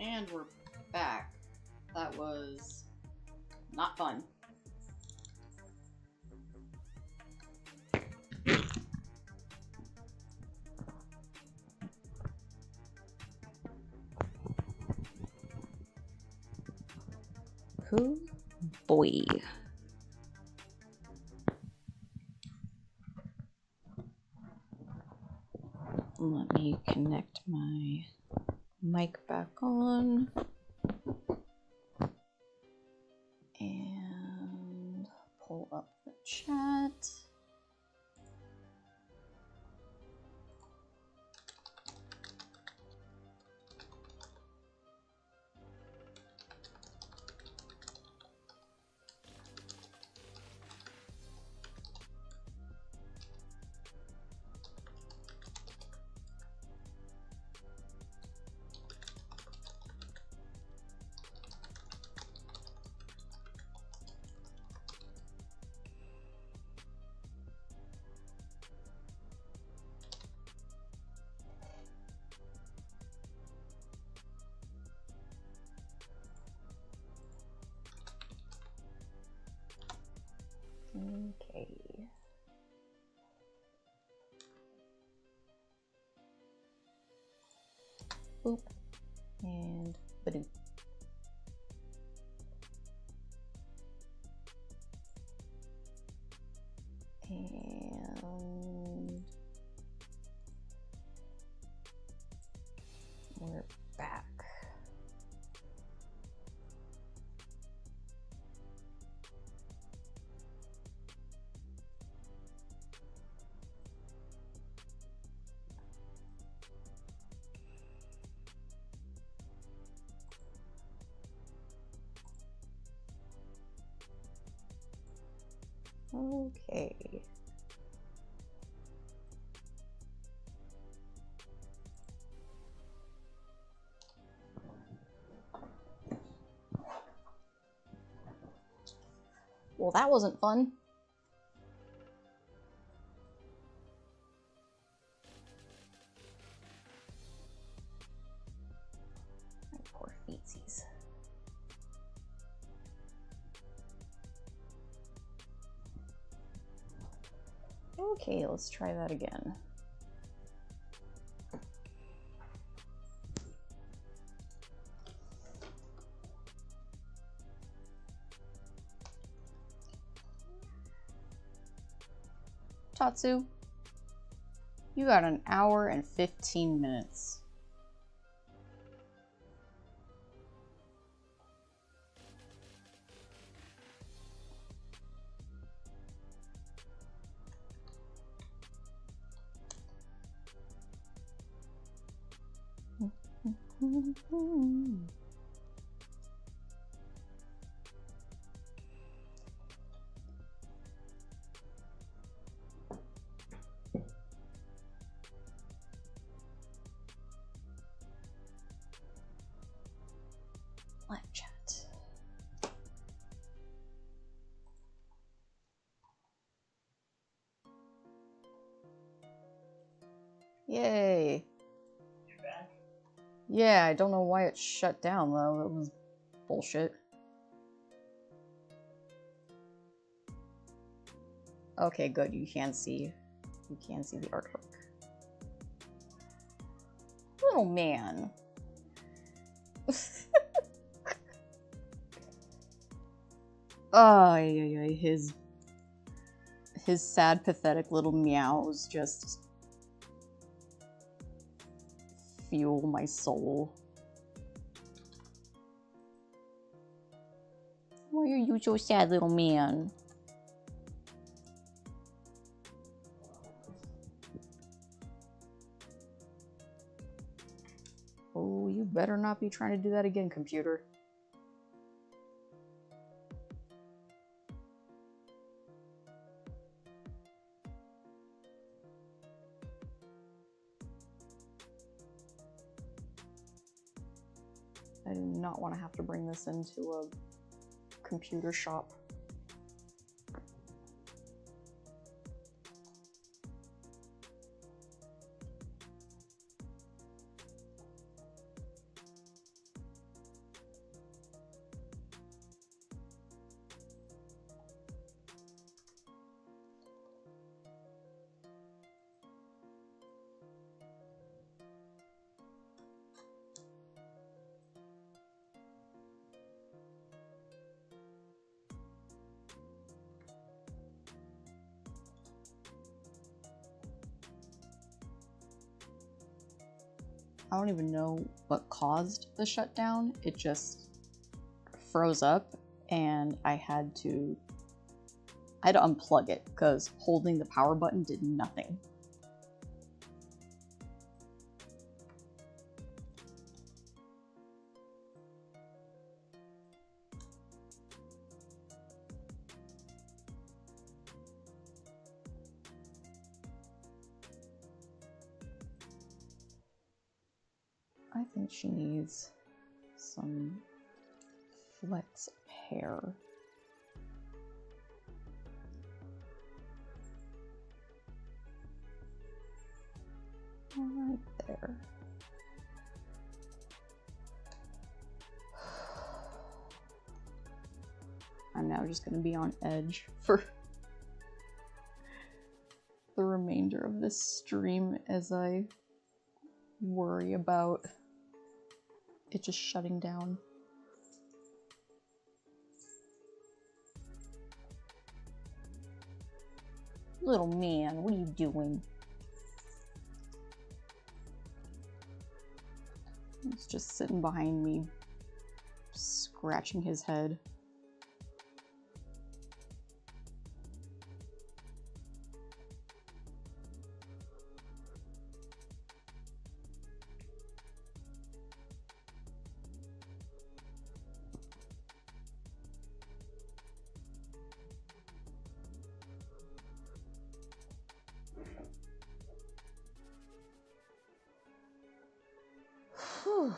And we're back. That was not fun. Oh boy. Let me connect my mic back on. And pull up the chat. Okay. Boop. And ba-doop. And we're back. Okay. Well, that wasn't fun. My poor feetsies. Okay, let's try that again. Tatsu, you got an hour and 15 minutes. Live chat. Yay. You're back? Yeah, I don't know why it shut down though. That was bullshit. Okay, good. You can see the artwork. Little man. Oh, yeah, his sad, pathetic little meows just fuel my soul. Why are you so sad, little man? Oh, you better not be trying to do that again, computer. I do not want to have to bring this into a computer shop. I don't even know what caused the shutdown. It just froze up and I had to unplug it because holding the power button did nothing. I think she needs some flex hair. Right there. I'm now just gonna be on edge for the remainder of this stream as I worry about it just shutting down. Little man, what are you doing? He's just sitting behind me, scratching his head. Whew.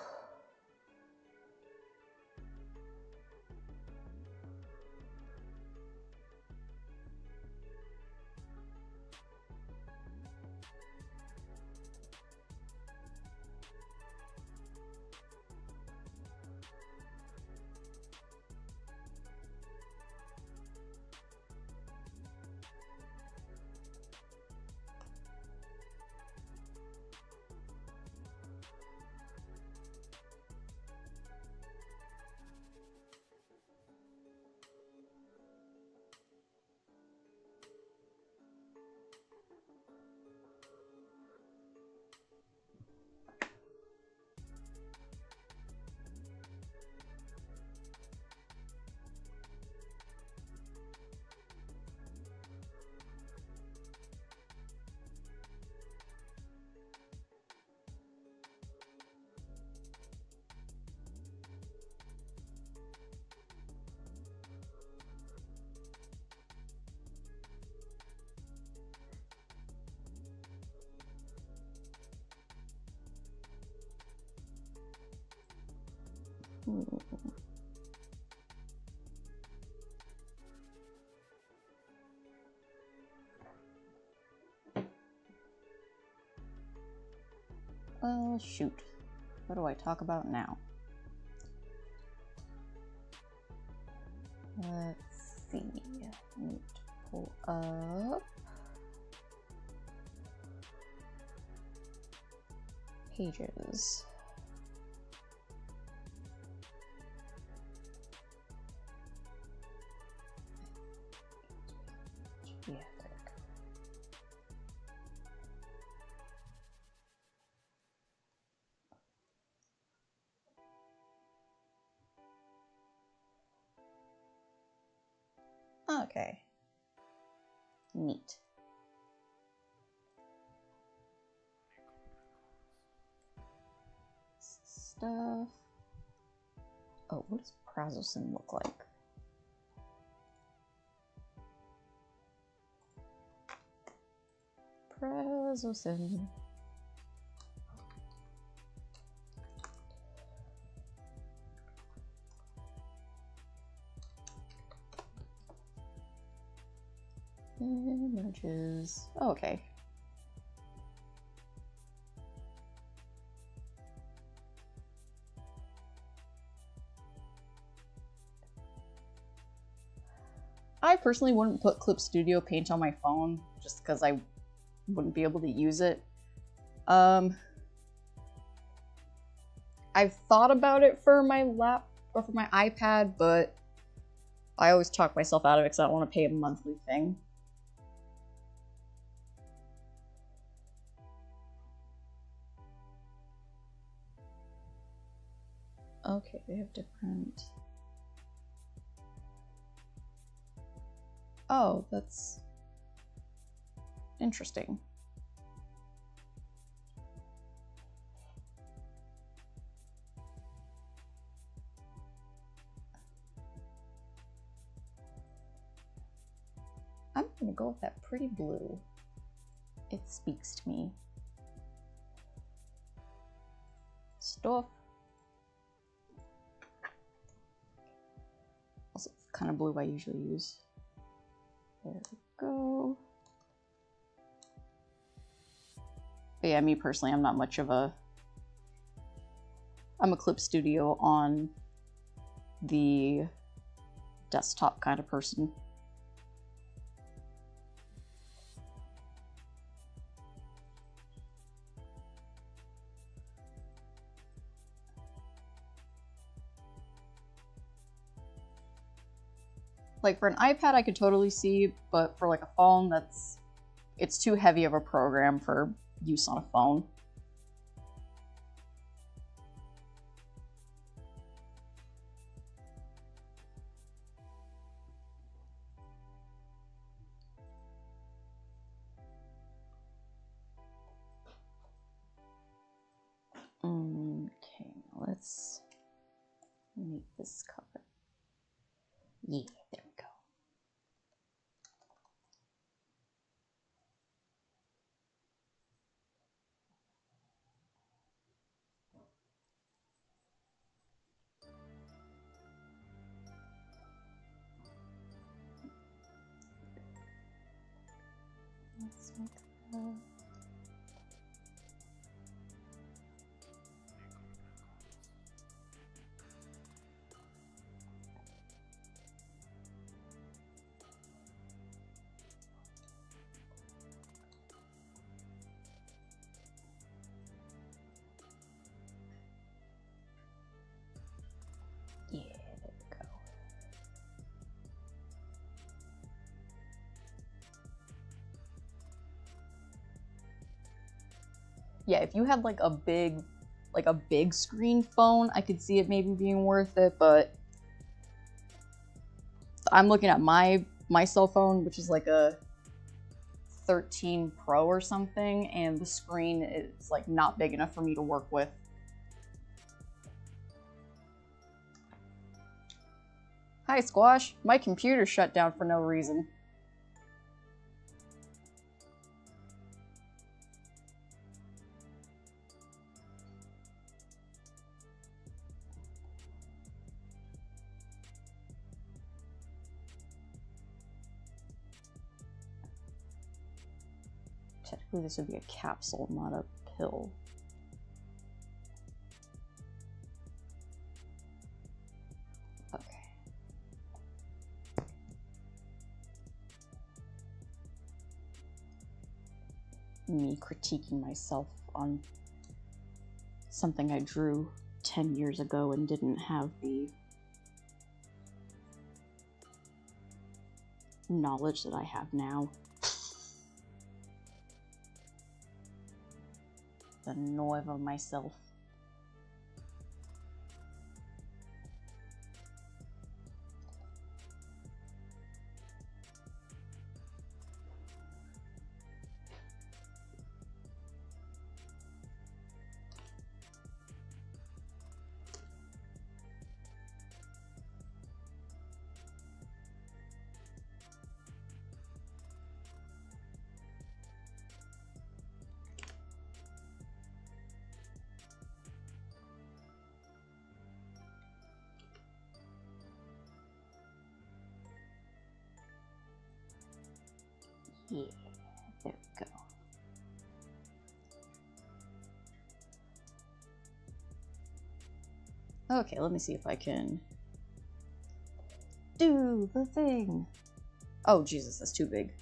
Shoot. What do I talk about now? Let's see. I need to pull up pages. Yeah, there we go. Okay. Neat. Stuff. Oh, what does prazosin look like? Prazosin. Images. Oh, okay. I personally wouldn't put Clip Studio Paint on my phone just because I wouldn't be able to use it. I've thought about it for my lap or for my iPad, but I always talk myself out of it because I don't want to pay a monthly thing. Okay, they have different... Oh, that's interesting. I'm gonna go with that pretty blue. It speaks to me. Stuff. Also, it's the kind of blue I usually use. There we go. But yeah, me personally, I'm not much of a... I'm a Clip Studio on the desktop kind of person. Like for an iPad I could totally see, but for like a phone, it's too heavy of a program for use on a phone. Okay, let's make this cover. Yeah, there we go. Let's make that. Yeah, there we go. Yeah, if you had like a big screen phone, I could see it maybe being worth it, but I'm looking at my cell phone, which is like a 13 Pro or something, and the screen is like not big enough for me to work with. Hi, Squash. My computer shut down for no reason. Technically, this would be a capsule, not a pill. Okay. Me critiquing myself on something I drew 10 years ago and didn't have the knowledge that I have now. The nerve of myself. Yeah, there we go. Okay, let me see if I can do the thing. Oh, Jesus, that's too big.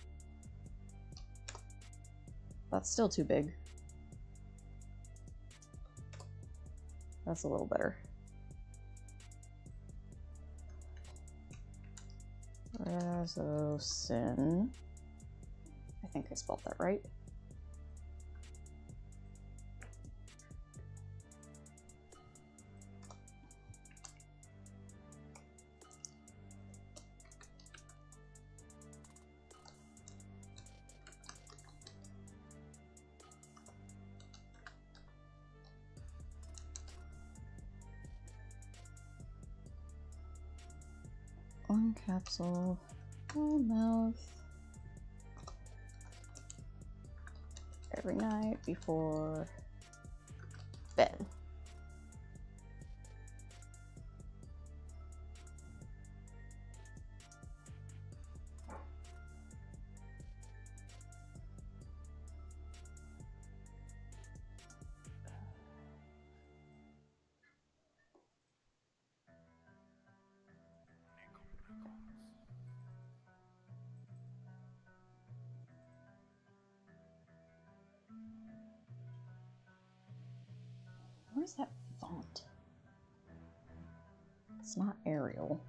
That's still too big. That's a little better. Razosin. I think I spelled that right. 1 capsule by mouth every night before bed. Where's that font? It's not Arial.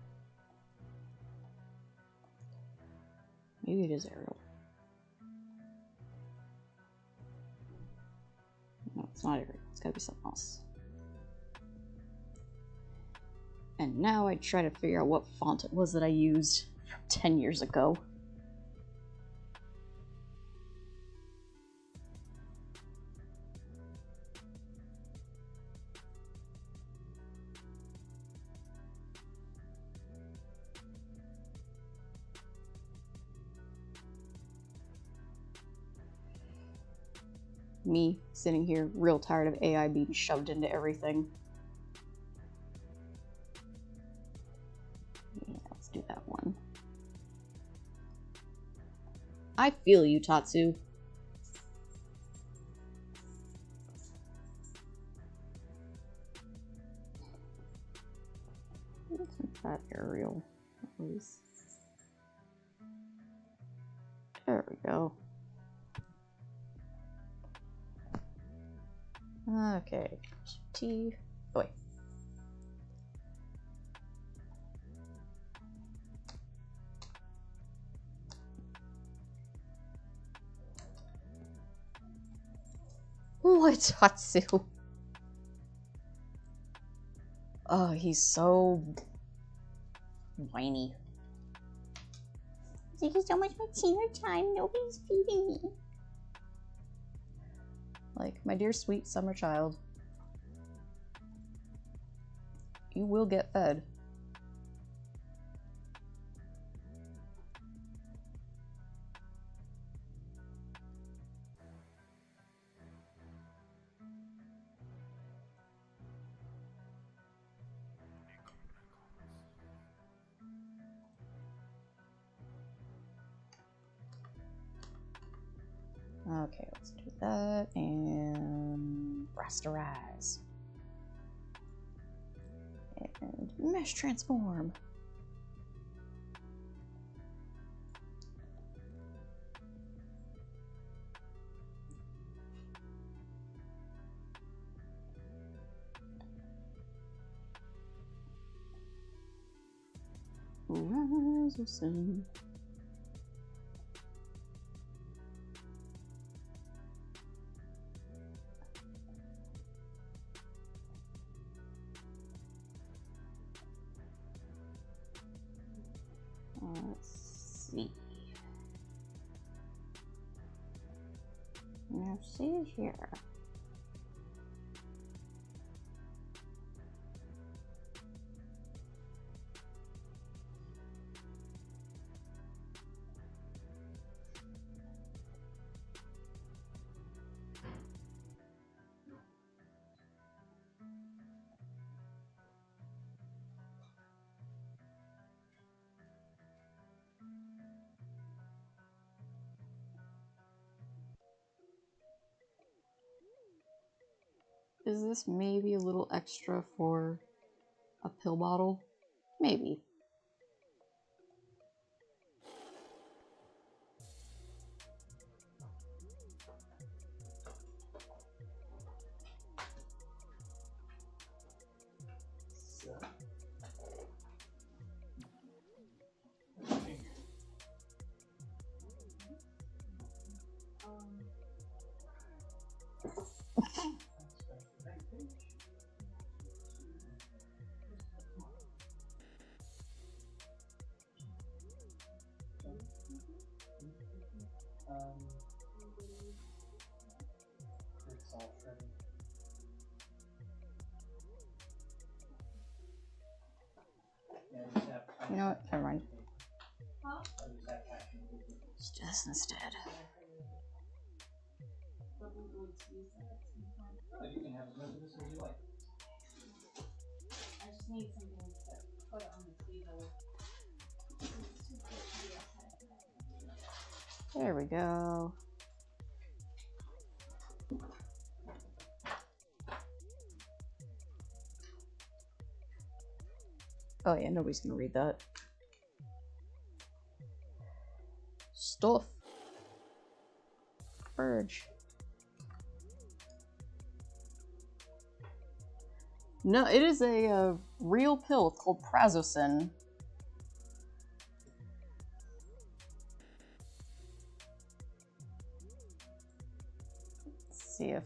Maybe it is Arial. No, it's not Arial. It's gotta be something else. And now I try to figure out what font it was that I used 10 years ago. Me sitting here real tired of AI being shoved into everything. Yeah, let's do that one. I feel you, Tatsu. Let's make that Arial. There we go. Okay, T. Oh, wait. What, Tatsu? Oh, he's so whiny. Thank you so much for dinner time. Nobody's feeding me. Like, my dear sweet summer child, you will get fed. Okay, let's do that, and rasterize. And mesh transform. Razzleson. Let's see. Now see here. Is this maybe a little extra for a pill bottle? Maybe. You know what? Never mind. Let's do this instead. You can have as much of this as you like. I just need something to put on the table. There we go. Oh yeah, nobody's gonna read that. Stuff. Purge. No, it is a real pill called prazosin. Let's see if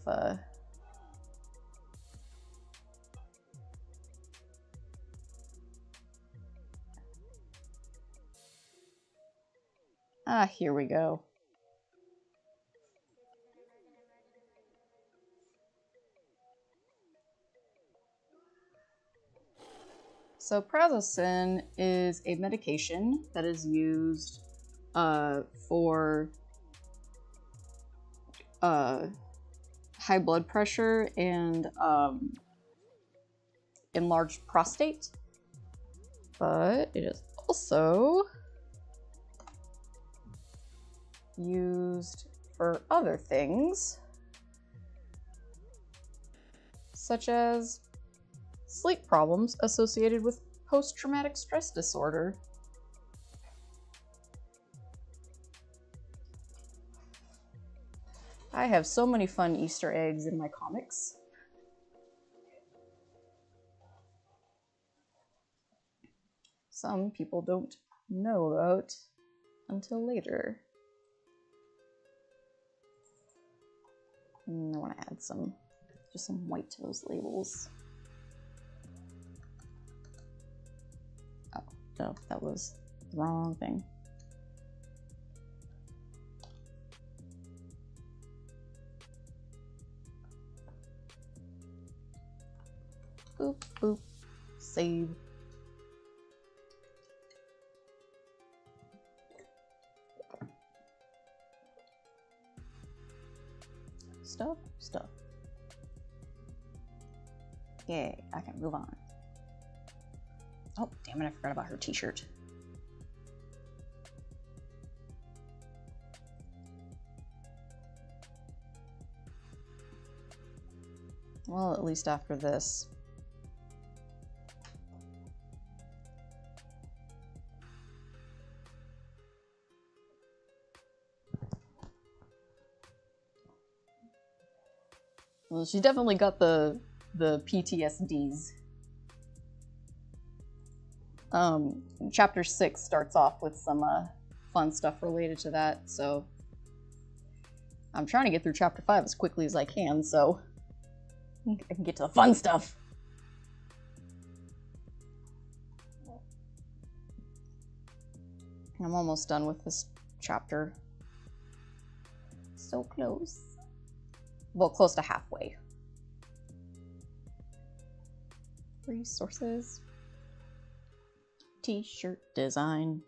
here we go. So prazosin is a medication that is used for high blood pressure and enlarged prostate, but it is also used for other things, such as sleep problems associated with post-traumatic stress disorder. I have so many fun Easter eggs in my comics. Some people don't know about until later. And I want to add just some white to those labels. Oh, no, that was the wrong thing. Boop, boop, save. Stuff. Yay, I can move on. Oh, damn it, I forgot about her t-shirt. Well, at least after this. Well, she definitely got the PTSDs. Chapter 6 starts off with some fun stuff related to that, so I'm trying to get through chapter 5 as quickly as I can, so I can get to the fun stuff. I'm almost done with this chapter. So close. Well, close to halfway. Resources. T-shirt design.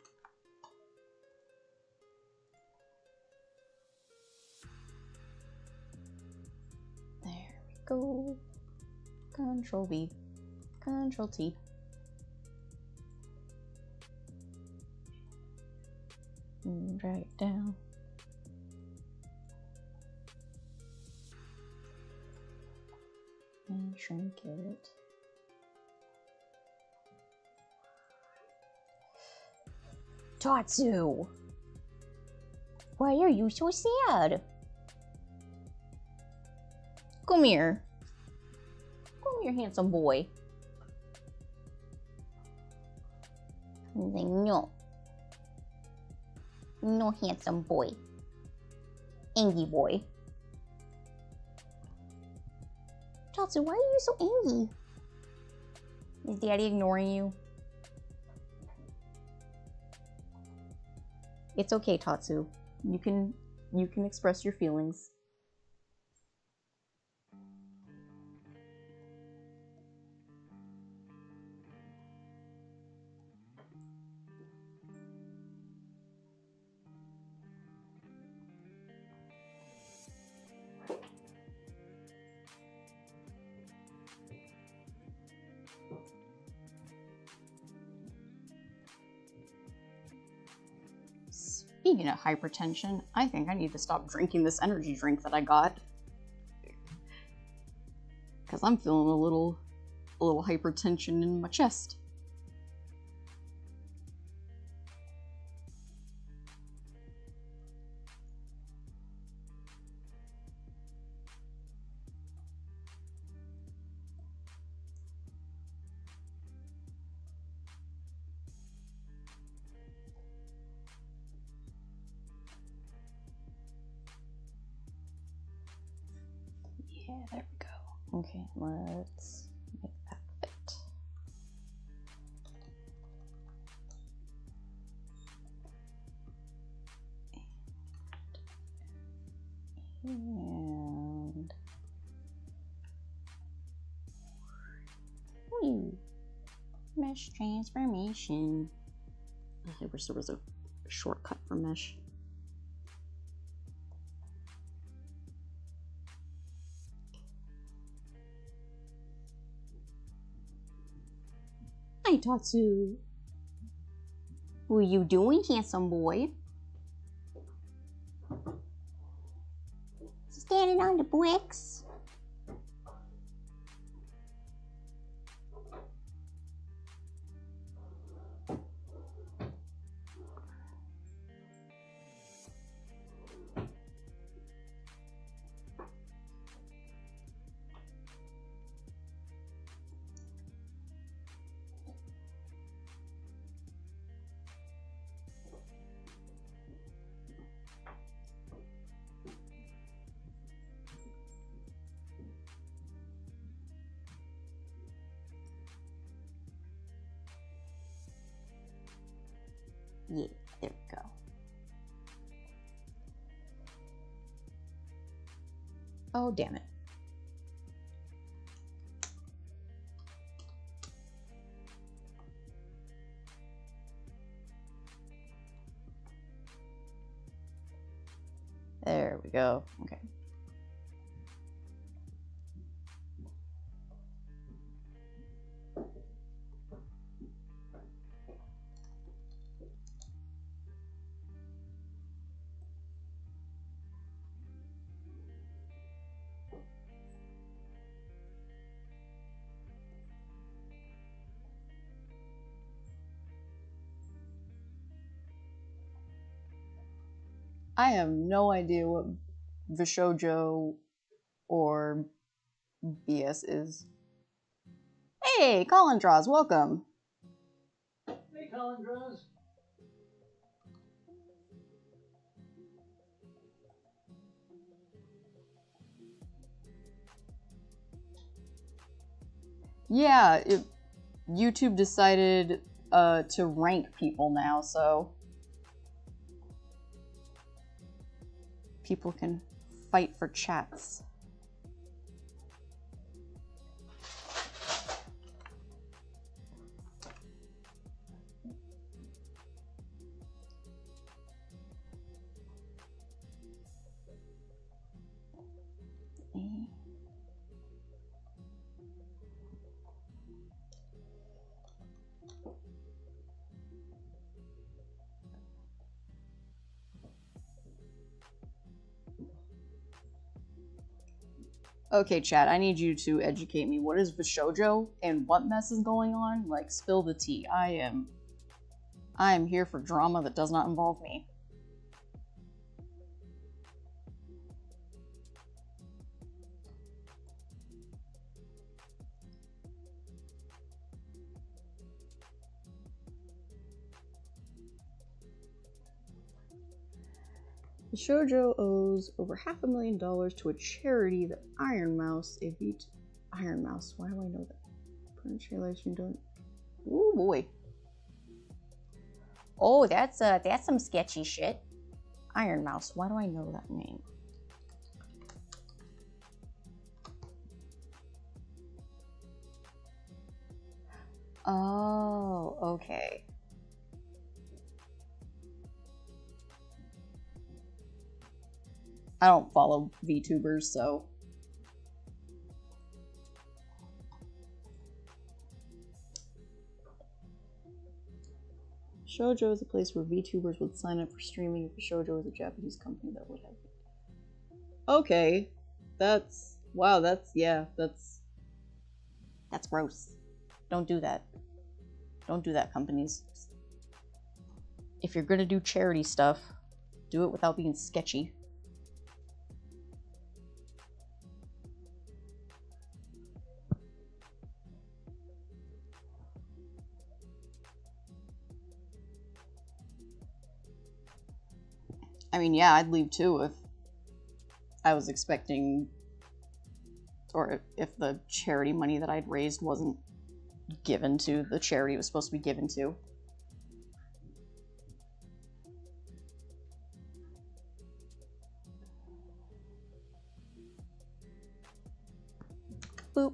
There we go. Control V. Control T. And drag it down. And shrink it. Tatsu! Why are you so sad? Come here. Come here, handsome boy. No. No, handsome boy. Angry boy. Tatsu, why are you so angry? Is Daddy ignoring you? It's okay, Tatsu. You can express your feelings. Speaking of hypertension, I think I need to stop drinking this energy drink that I got. Because I'm feeling a little hypertension in my chest. Yeah, there we go. Okay, let's make that fit. And mesh transformation. I wish there was a shortcut for mesh. Hi, Tatsu. What are you doing, handsome boy? Standing on the bricks. Yeah, there we go. Oh, damn it. There we go. Okay. I have no idea what Vishojo or BS is. Hey, Colin Draws, welcome. Hey, Colin Draws. Yeah, YouTube decided to rank people now, so people can fight for chats. Okay, chat, I need you to educate me. What is Vishojo and what mess is going on? Like, spill the tea. I am here for drama that does not involve me. Shoujo owes over $500,000 to a charity, the Iron Mouse. Iron Mouse. Why do I know that? Pronunciation don't. Ooh boy. Oh, that's some sketchy shit. Iron Mouse. Why do I know that name? Oh, okay. I don't follow VTubers, so. Shoujo is a place where VTubers would sign up for streaming if Shoujo is a Japanese company that would have it. Okay. That's... Wow, that's... Yeah, that's... That's gross. Don't do that. Don't do that, companies. If you're gonna do charity stuff, do it without being sketchy. I mean, yeah, I'd leave too if I was expecting, or if the charity money that I'd raised wasn't given to the charity it was supposed to be given to. Boop.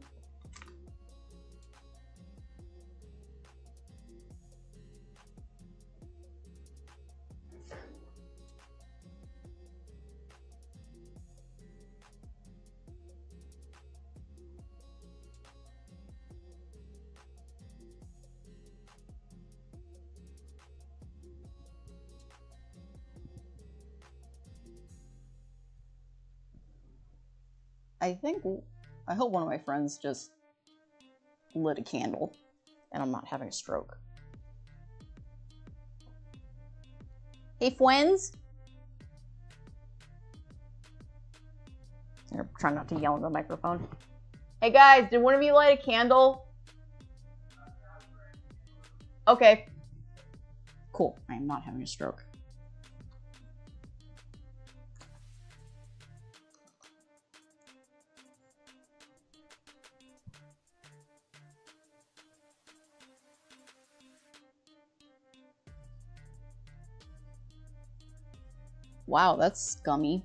I hope one of my friends just lit a candle and I'm not having a stroke. Hey, friends! I'm trying not to yell in the microphone. Hey guys, did one of you light a candle? Okay. Cool, I am not having a stroke. Wow, that's scummy.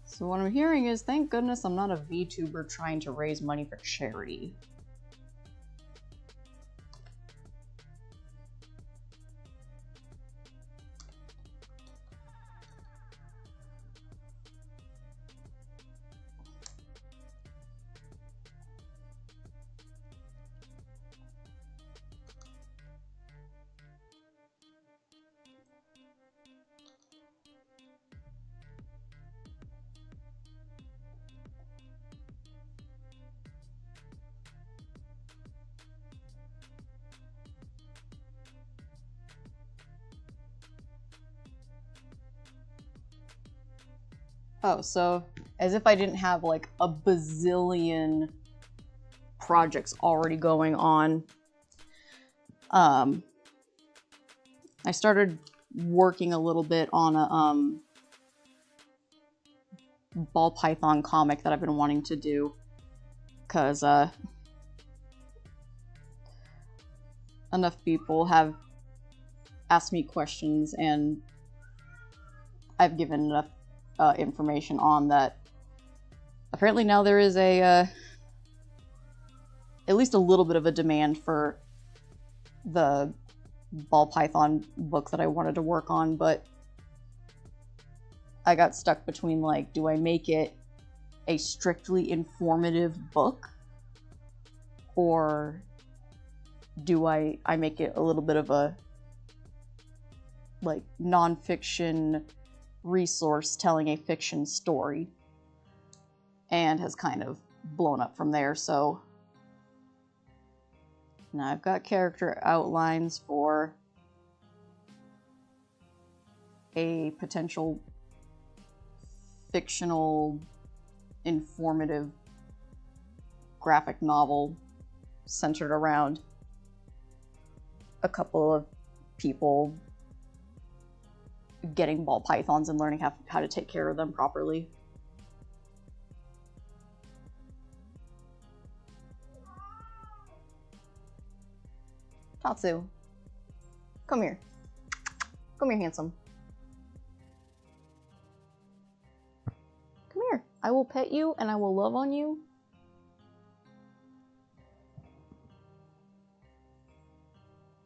So what I'm hearing is, thank goodness I'm not a VTuber trying to raise money for charity. Oh, so as if I didn't have like a bazillion projects already going on. I started working a little bit on a ball python comic that I've been wanting to do, because enough people have asked me questions and I've given enough information on that. Apparently now there is a at least a little bit of a demand for the ball python book that I wanted to work on, but I got stuck between, like, do I make it a strictly informative book, or do I make it a little bit of a, like, non-fiction resource telling a fiction story, and has kind of blown up from there. So now I've got character outlines for a potential fictional informative graphic novel centered around a couple of people getting ball pythons and learning how to take care of them properly. Tatsu, come here. Come here, handsome. Come here. I will pet you and I will love on you.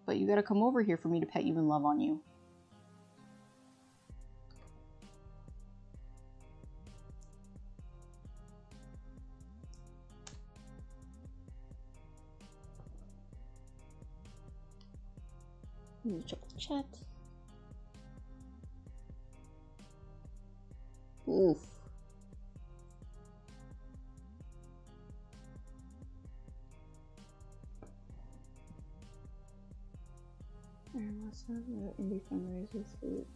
But you gotta come over here for me to pet you and love on you. Let me check the chat. Oof. And what's that? Indie fundraisers food.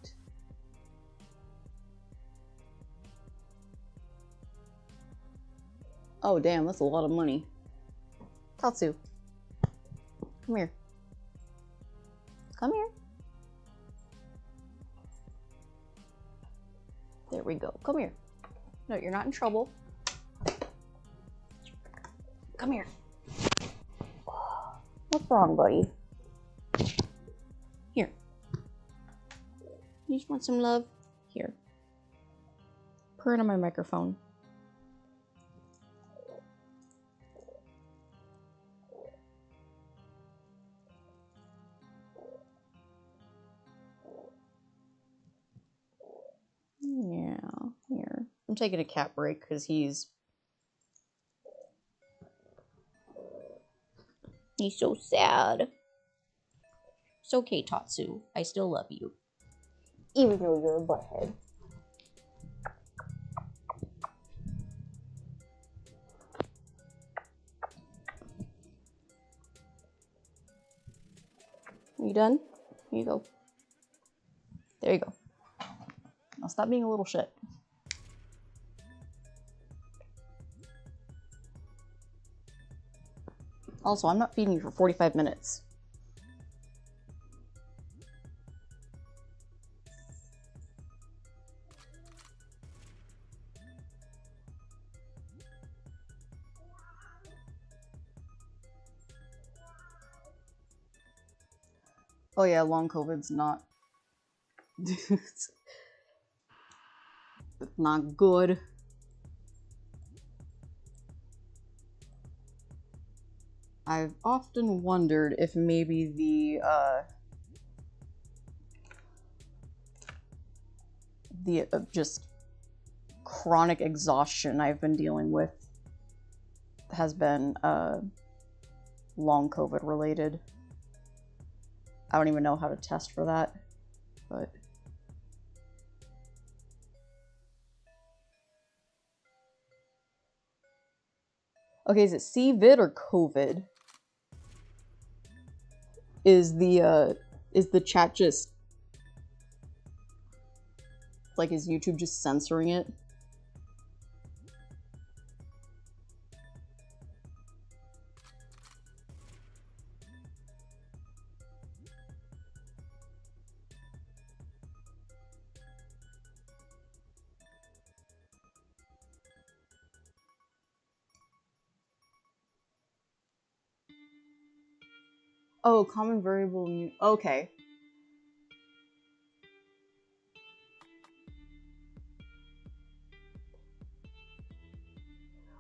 Oh damn, that's a lot of money. Tatsu, come here. Come here. There we go. Come here. No, you're not in trouble. Come here. What's wrong, buddy? Here. You just want some love? Here. Purr on my microphone. Yeah, here. I'm taking a cat break because he's so sad. It's okay, Tatsu. I still love you. Even though you're a butthead. You done? Here you go. There you go. Now stop being a little shit. Also, I'm not feeding you for 45 minutes. Oh yeah, long COVID's not... it's not good. I've often wondered if maybe the just chronic exhaustion I've been dealing with has been long COVID related. I don't even know how to test for that, but okay, is it CVID or COVID? Is the chat just like, is YouTube just censoring it? Oh, common variable. Okay.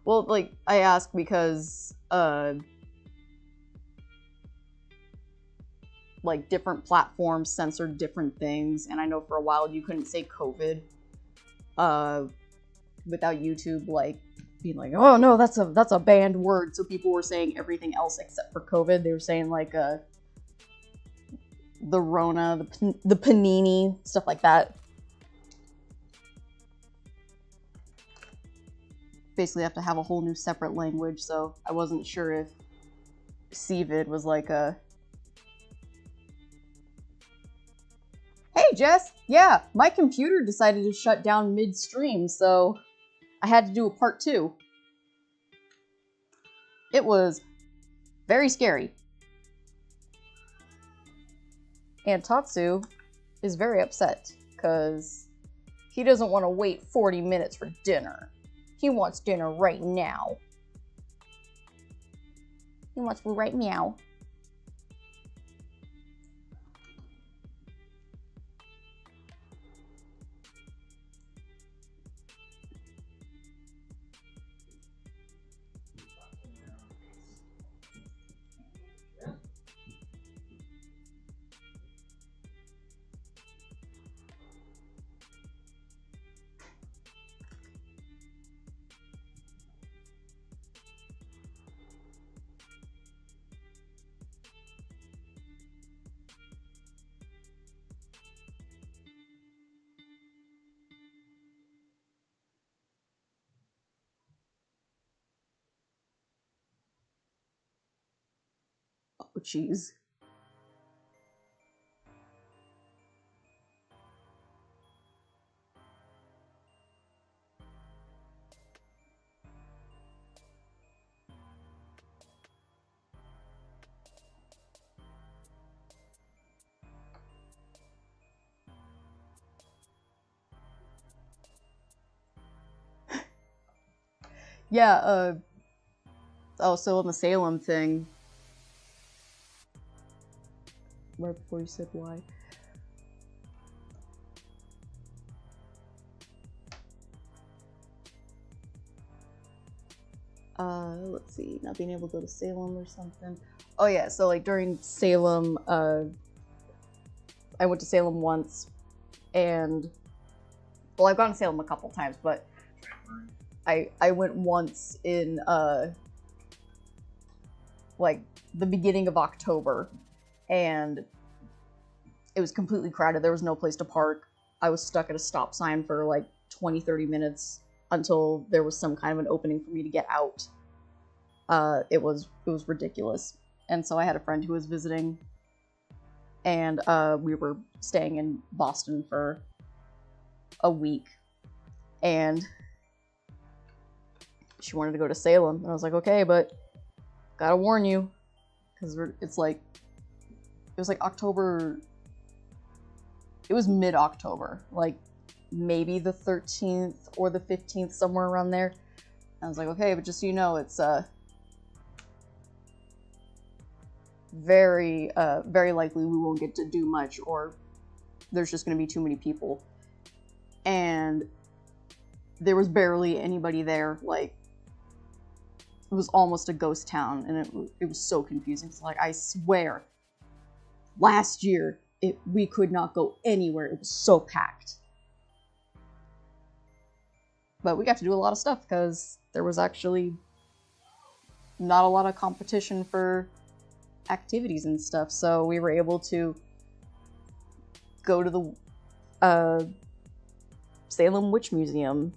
Well, like, I ask because, like, different platforms censored different things, and I know for a while you couldn't say COVID, without YouTube, like, being like, oh no, that's a banned word, so people were saying everything else except for COVID. They were saying, like, the Rona, the Panini, stuff like that. Basically have to have a whole new separate language, so I wasn't sure if CVID was like a... Hey Jess! Yeah, my computer decided to shut down mid-stream, so I had to do a part 2. It was very scary. And Tatsu is very upset, because he doesn't want to wait 40 minutes for dinner. He wants dinner right now. He wants food right meow. Oh, jeez. Yeah, oh, so on the Salem thing, right before you said why. Let's see, not being able to go to Salem or something. Oh yeah, so like during Salem, I went to Salem once, and, well, I've gone to Salem a couple times, but I went once in, like, the beginning of October, and it was completely crowded. There was no place to park. I was stuck at a stop sign for like 20-30 minutes until there was some kind of an opening for me to get out. It was ridiculous. And so I had a friend who was visiting, and we were staying in Boston for a week, and she wanted to go to Salem, and I was like, okay, but gotta warn you, because it was like October. It was mid-October, like maybe the 13th or the 15th, somewhere around there. I was like, okay, but just so you know, it's very likely we won't get to do much, or there's just going to be too many people. And there was barely anybody there. Like, it was almost a ghost town, and it was so confusing. So, like, I swear, last year, we could not go anywhere. It was so packed. But we got to do a lot of stuff because there was actually not a lot of competition for activities and stuff. So we were able to go to the Salem Witch Museum.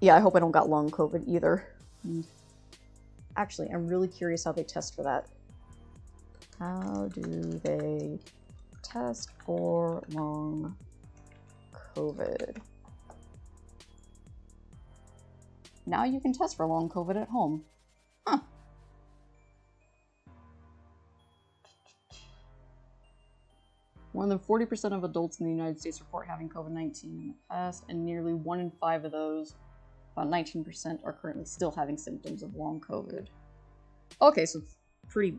Yeah, I hope I don't got long COVID either. Actually, I'm really curious how they test for that. How do they test for long COVID? Now you can test for long COVID at home. Huh. More than 40% of adults in the United States report having COVID-19 in the past, and nearly 1 in 5 of those, about 19%, are currently still having symptoms of long COVID. Okay, so it's pretty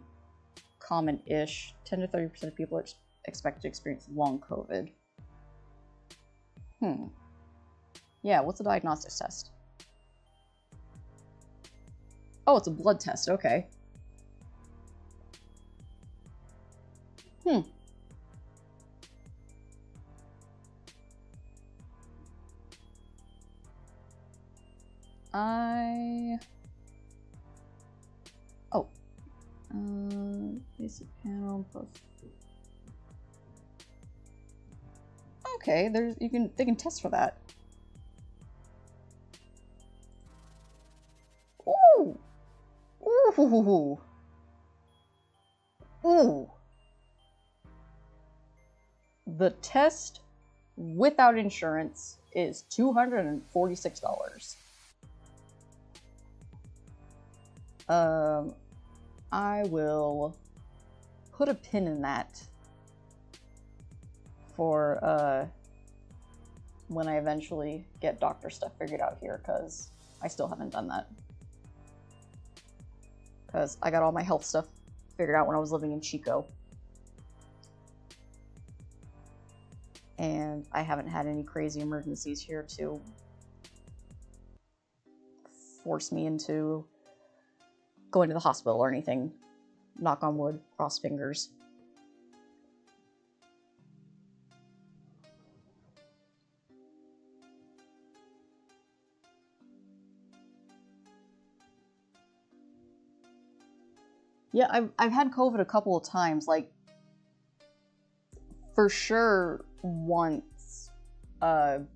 common-ish. 10 to 30% of people are expected to experience long COVID. Yeah, what's a diagnostics test? Oh, it's a blood test, okay. Basic panel plus. Okay, they can test for that. Ooh! Ooh! Ooh! The test without insurance is $246. I will put a pin in that for when I eventually get doctor stuff figured out here, because I still haven't done that. Because I got all my health stuff figured out when I was living in Chico. And I haven't had any crazy emergencies here to force me into going to the hospital or anything. Knock on wood, cross fingers. Yeah, I've had COVID a couple of times, like, for sure once. Did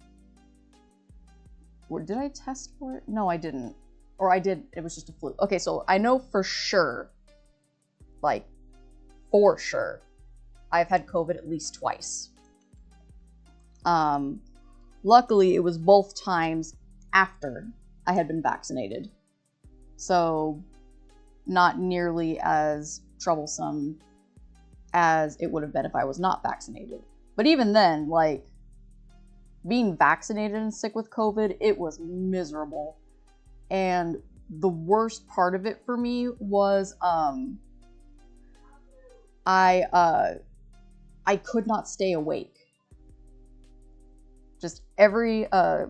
I test for it? No, I didn't. Or I did, it was just a flu. Okay, so I know for sure, like, for sure, I've had COVID at least twice. Luckily, it was both times after I had been vaccinated. So, not nearly as troublesome as it would have been if I was not vaccinated. But even then, like, being vaccinated and sick with COVID, it was miserable. And the worst part of it for me was, I could not stay awake. Just every, I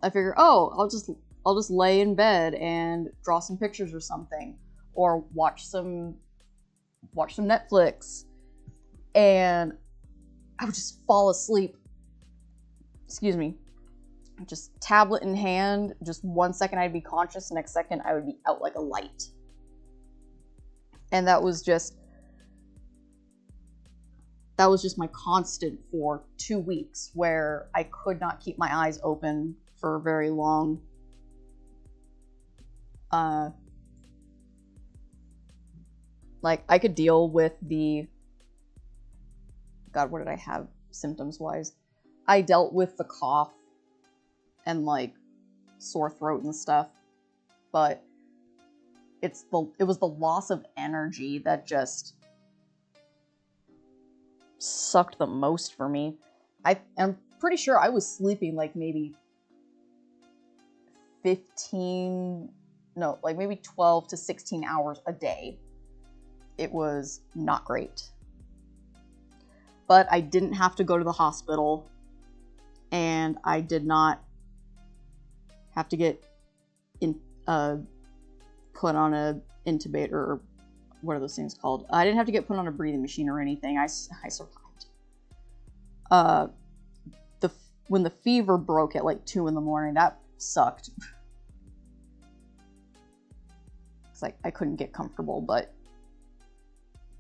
figure, oh, I'll just lay in bed and draw some pictures or something, or watch some Netflix, and I would just fall asleep. Excuse me. Just tablet in hand, just 1 second I'd be conscious, next second I would be out like a light. And that was just my constant for 2 weeks, where I could not keep my eyes open for very long. Like, I could deal with the... God, what did I have symptoms-wise? I dealt with the cough and, like, sore throat and stuff, but it was the loss of energy that just sucked the most for me. I'm pretty sure I was sleeping like maybe 12 to 16 hours a day. It was not great. But I didn't have to go to the hospital, and I did not have to get put on a intubator, or what are those things called? I didn't have to get put on a breathing machine or anything. I survived. When the fever broke at like 2 a.m, that sucked. It's like I couldn't get comfortable, but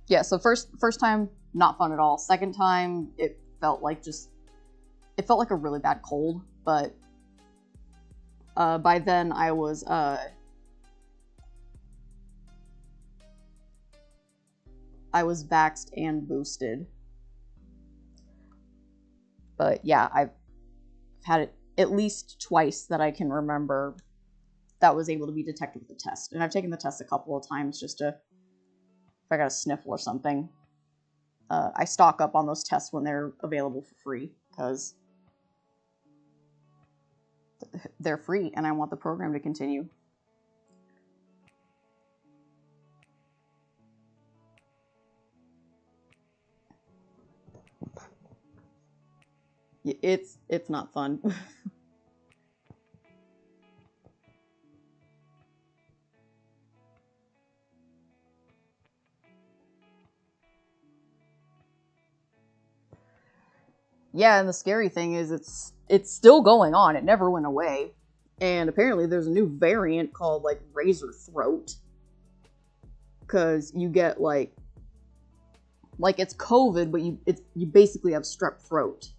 yeah. So first time, not fun at all. Second time, it felt like a really bad cold, but by then I was vaxxed and boosted. But yeah, I've had it at least twice that I can remember that was able to be detected with the test. And I've taken the test a couple of times just to, if I got a sniffle or something. I stock up on those tests when they're available for free, because they're free and I want the program to continue. It's not fun. Yeah, and the scary thing is it's still going on. It never went away. And apparently there's a new variant called, like, razor throat. Because you get, like it's COVID, but you basically have strep throat.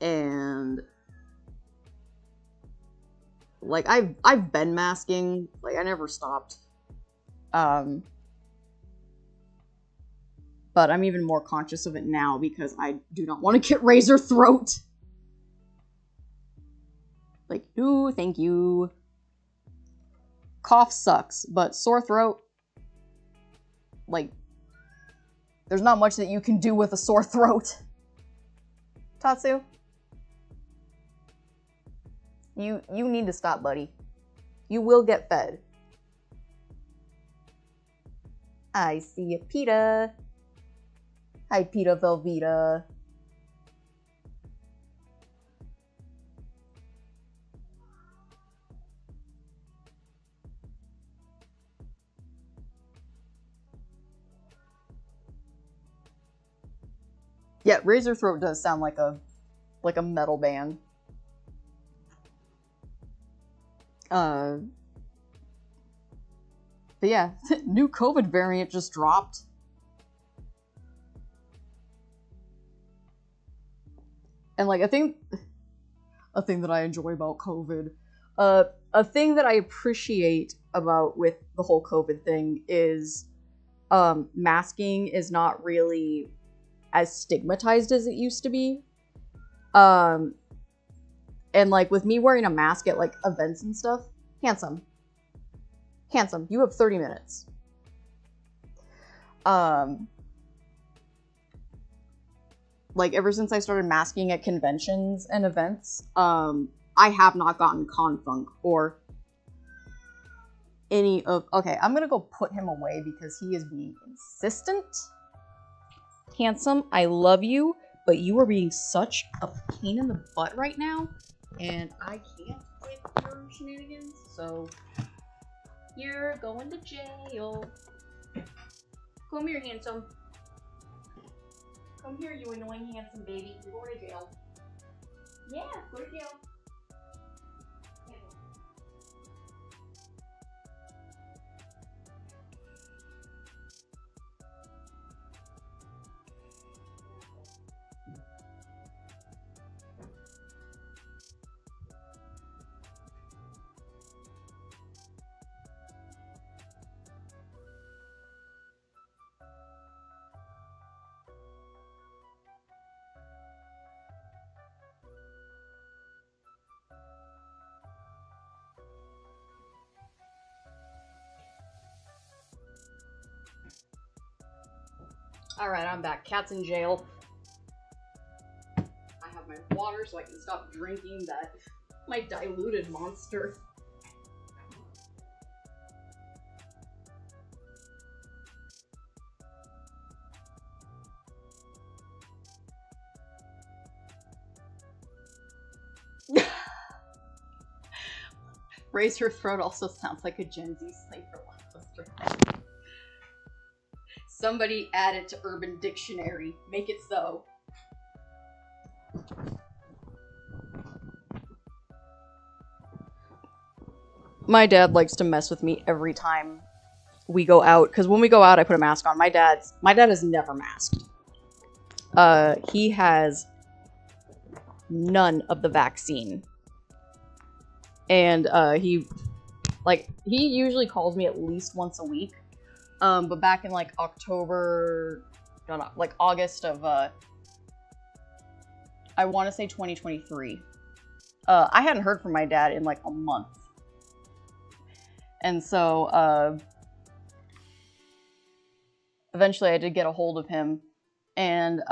And, like, I've been masking. Like, I never stopped. But I'm even more conscious of it now because I do not want to get razor throat. Like, no, thank you. Cough sucks, but sore throat, like, there's not much that you can do with a sore throat. Tatsu? You need to stop, buddy. You will get fed. I see a PETA. Hi, PETA Velveeta. Yeah, razor throat does sound like a metal band. But yeah, new COVID variant just dropped. And, like, a thing that I enjoy about COVID A thing that I appreciate about with the whole COVID thing is masking is not really as stigmatized as it used to be. And like with me wearing a mask at like events and stuff, handsome, you have 30 minutes. Like ever since I started masking at conventions and events, I have not gotten con funk or any of... Okay, I'm gonna go put him away because he is being insistent. Handsome, I love you, but you are being such a pain in the butt right now, and I can't with your shenanigans, so you're going to jail. Come here, handsome. Come here, you annoying handsome baby. You're going to jail. Yeah, go to jail. Alright, I'm back. Cat's in jail. I have my water so I can stop drinking my diluted monster. Raise her throat also sounds like a Gen Z slang for Blockbuster. Somebody add it to Urban Dictionary. Make it so. My dad likes to mess with me every time we go out, because when we go out I put a mask on. My dad is never masked. He has none of the vaccine. And he usually calls me at least once a week. But back in like August of I want to say 2023. I hadn't heard from my dad in like a month. And so eventually I did get a hold of him, and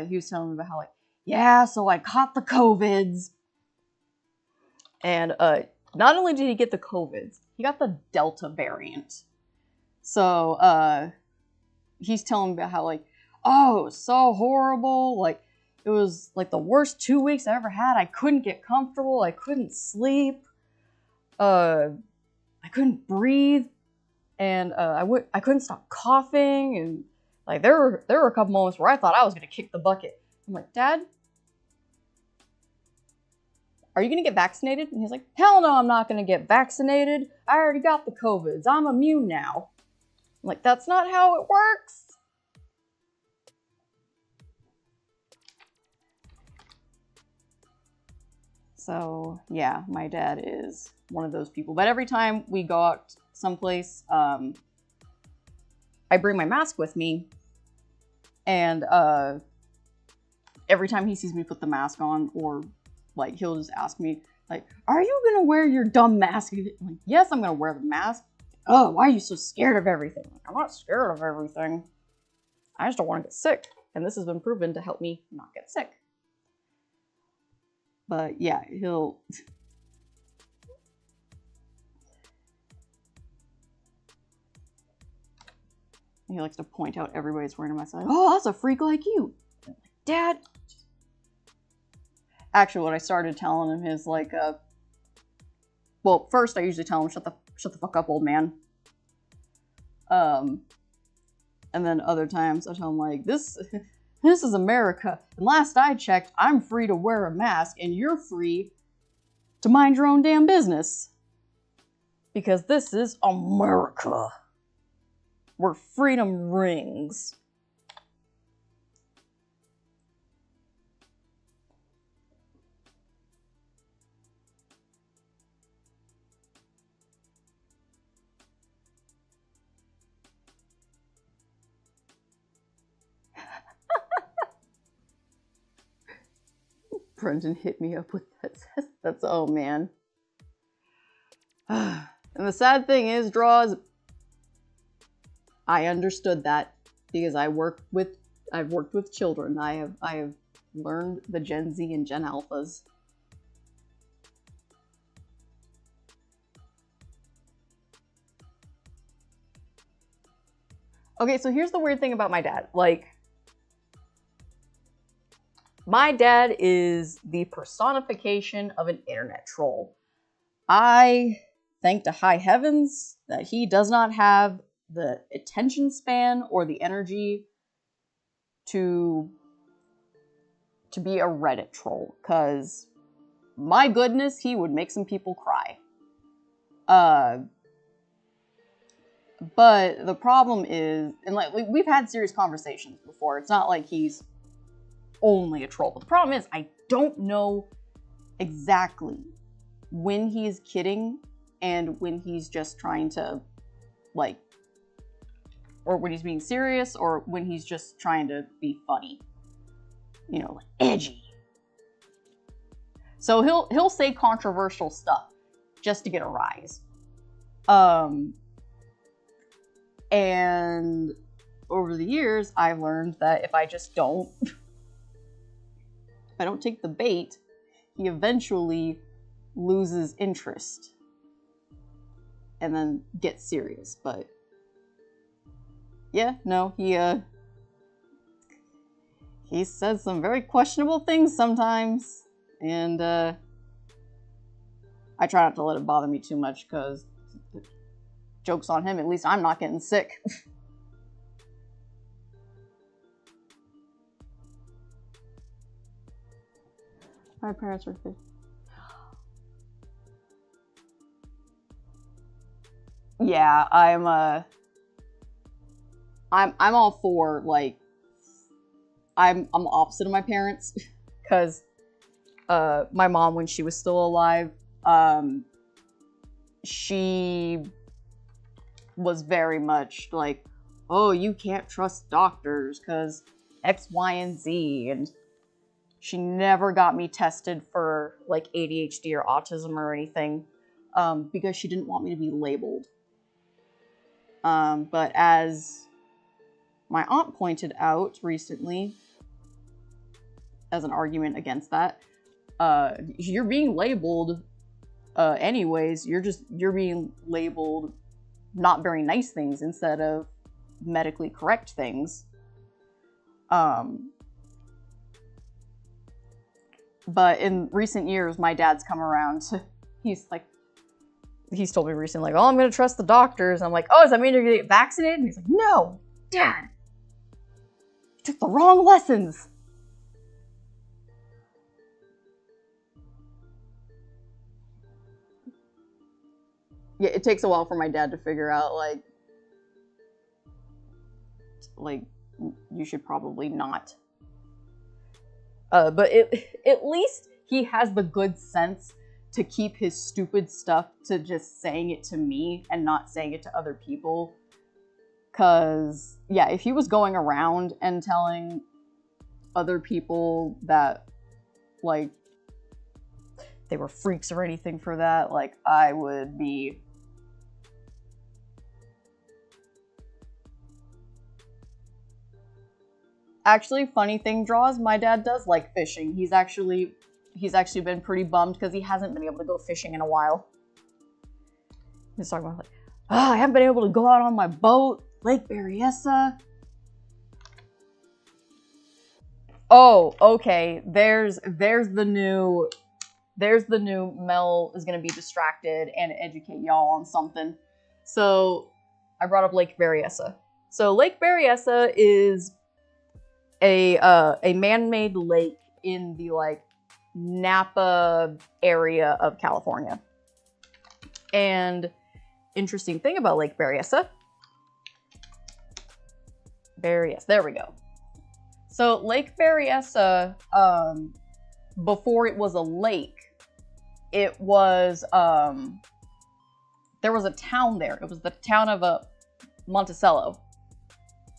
he was telling me about how like, yeah, so I caught the COVIDs. And not only did he get the COVIDs, he got the Delta variant. So he's telling me about how like, oh, it was so horrible, like it was like the worst 2 weeks I ever had. I couldn't get comfortable, I couldn't sleep, I couldn't breathe, and I couldn't stop coughing, and like there were a couple moments where I thought I was gonna kick the bucket. I'm like, Dad, are you gonna get vaccinated? And he's like, hell no, I'm not gonna get vaccinated. I already got the COVIDs. I'm immune now. I'm like, that's not how it works. So yeah, my dad is one of those people. But every time we go out someplace, I bring my mask with me, and every time he sees me put the mask on, or like he'll just ask me like, are you gonna wear your dumb mask? I'm like, yes, I'm gonna wear the mask. Oh, why are you so scared of everything? Like, I'm not scared of everything. I just don't want to get sick. And this has been proven to help me not get sick. But yeah, he likes to point out everybody's wearing a mask. Like, oh, that's a freak like you. Like, Dad. Actually, what I started telling him is like, well, first I usually tell him, shut the fuck up, old man. And then other times I tell him like, this is America, and last I checked, I'm free to wear a mask, and you're free to mind your own damn business. Because this is America, where freedom rings. Brendan hit me up with that. That's, oh man. And the sad thing is, Draws, I understood that because I've worked with children. I have learned the Gen Z and Gen Alphas. Okay, so here's the weird thing about my dad. Like, my dad is the personification of an internet troll. I thank to high heavens that he does not have the attention span or the energy to be a Reddit troll, because my goodness, he would make some people cry. But the problem is, and like we've had serious conversations before, it's not like he's only a troll, but the problem is I don't know exactly when he's kidding and when he's just trying to, like, or when he's being serious, or when he's just trying to be funny. You know, like edgy. So he'll say controversial stuff just to get a rise. And over the years, I've learned that if I just don't, if I don't take the bait, he eventually loses interest and then gets serious. But yeah, no, he says some very questionable things sometimes, and I try not to let it bother me too much, because joke's on him, at least I'm not getting sick. My parents were good. Yeah, I'm all for, like, I'm the opposite of my parents, because my mom, when she was still alive, she was very much like, oh, you can't trust doctors because X, Y, and Z, and she never got me tested for, like, ADHD or autism or anything, because she didn't want me to be labeled. But as my aunt pointed out recently, as an argument against that, you're being labeled anyways. You're being labeled not very nice things instead of medically correct things. But in recent years, my dad's come around. He's told me recently, like, oh, I'm going to trust the doctors. I'm like, oh, does that mean you're going to get vaccinated? And he's like, no, Dad, you took the wrong lessons. Yeah, it takes a while for my dad to figure out, like, you should probably not. But at least he has the good sense to keep his stupid stuff to just saying it to me and not saying it to other people. Cause, yeah, if he was going around and telling other people that, like, they were freaks or anything for that, like, I would be... Actually, funny thing, Draws, my dad does like fishing. He's actually been pretty bummed because he hasn't been able to go fishing in a while. He's talking about, like, I haven't been able to go out on my boat, Lake Berryessa. Oh, okay. There's the new Mel is gonna be distracted and educate y'all on something. So I brought up Lake Berryessa. So Lake Berryessa is a man-made lake in the, like, Napa area of California. And interesting thing about Lake Berryessa. There we go. So Lake Berryessa, before it was a lake, it was, there was a town there. It was the town of Monticello,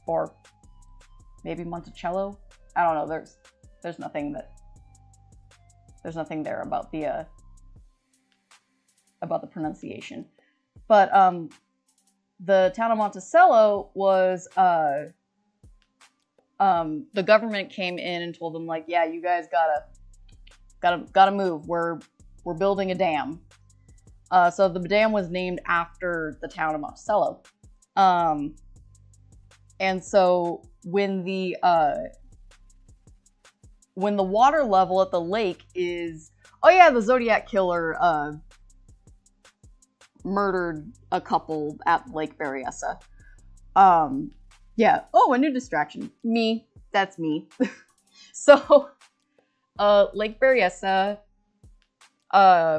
or maybe Monticello. I don't know. There's nothing that There's nothing there about the pronunciation. But the town of Monticello was the government came in and told them, like, yeah, you guys gotta move. We're building a dam. So the dam was named after the town of Monticello. And so when the water level at the lake is, oh yeah, the Zodiac Killer murdered a couple at Lake Berryessa. Yeah. Oh, a new distraction. Me. That's me. So, Lake Berryessa,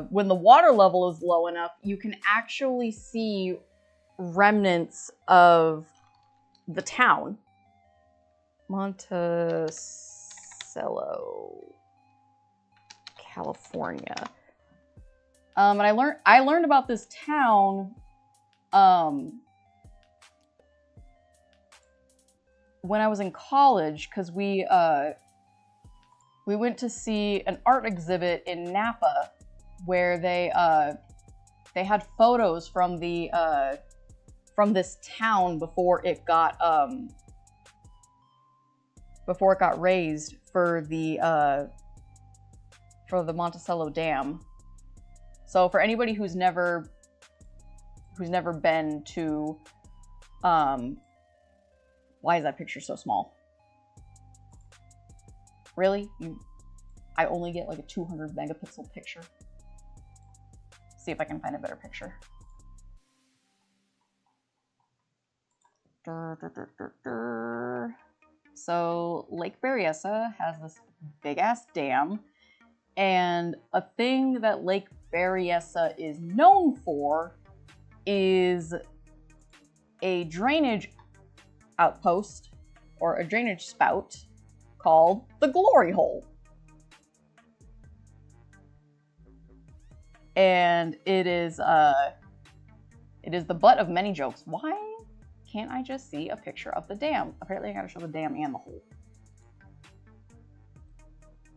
when the water level is low enough, you can actually see remnants of the town. Monticello, California. And I learned about this town when I was in college, because we went to see an art exhibit in Napa where they had photos from this town before it got raised for the Monticello Dam. So for anybody who's never been to, why is that picture so small? Really? I only get like a 200 megapixel picture. See if I can find a better picture. So Lake Berryessa has this big ass dam, and a thing that Lake Berryessa is known for is a drainage outpost or a drainage spout called the Glory Hole. And it is the butt of many jokes. Why can't I just see a picture of the dam? Apparently I gotta show the dam and the hole.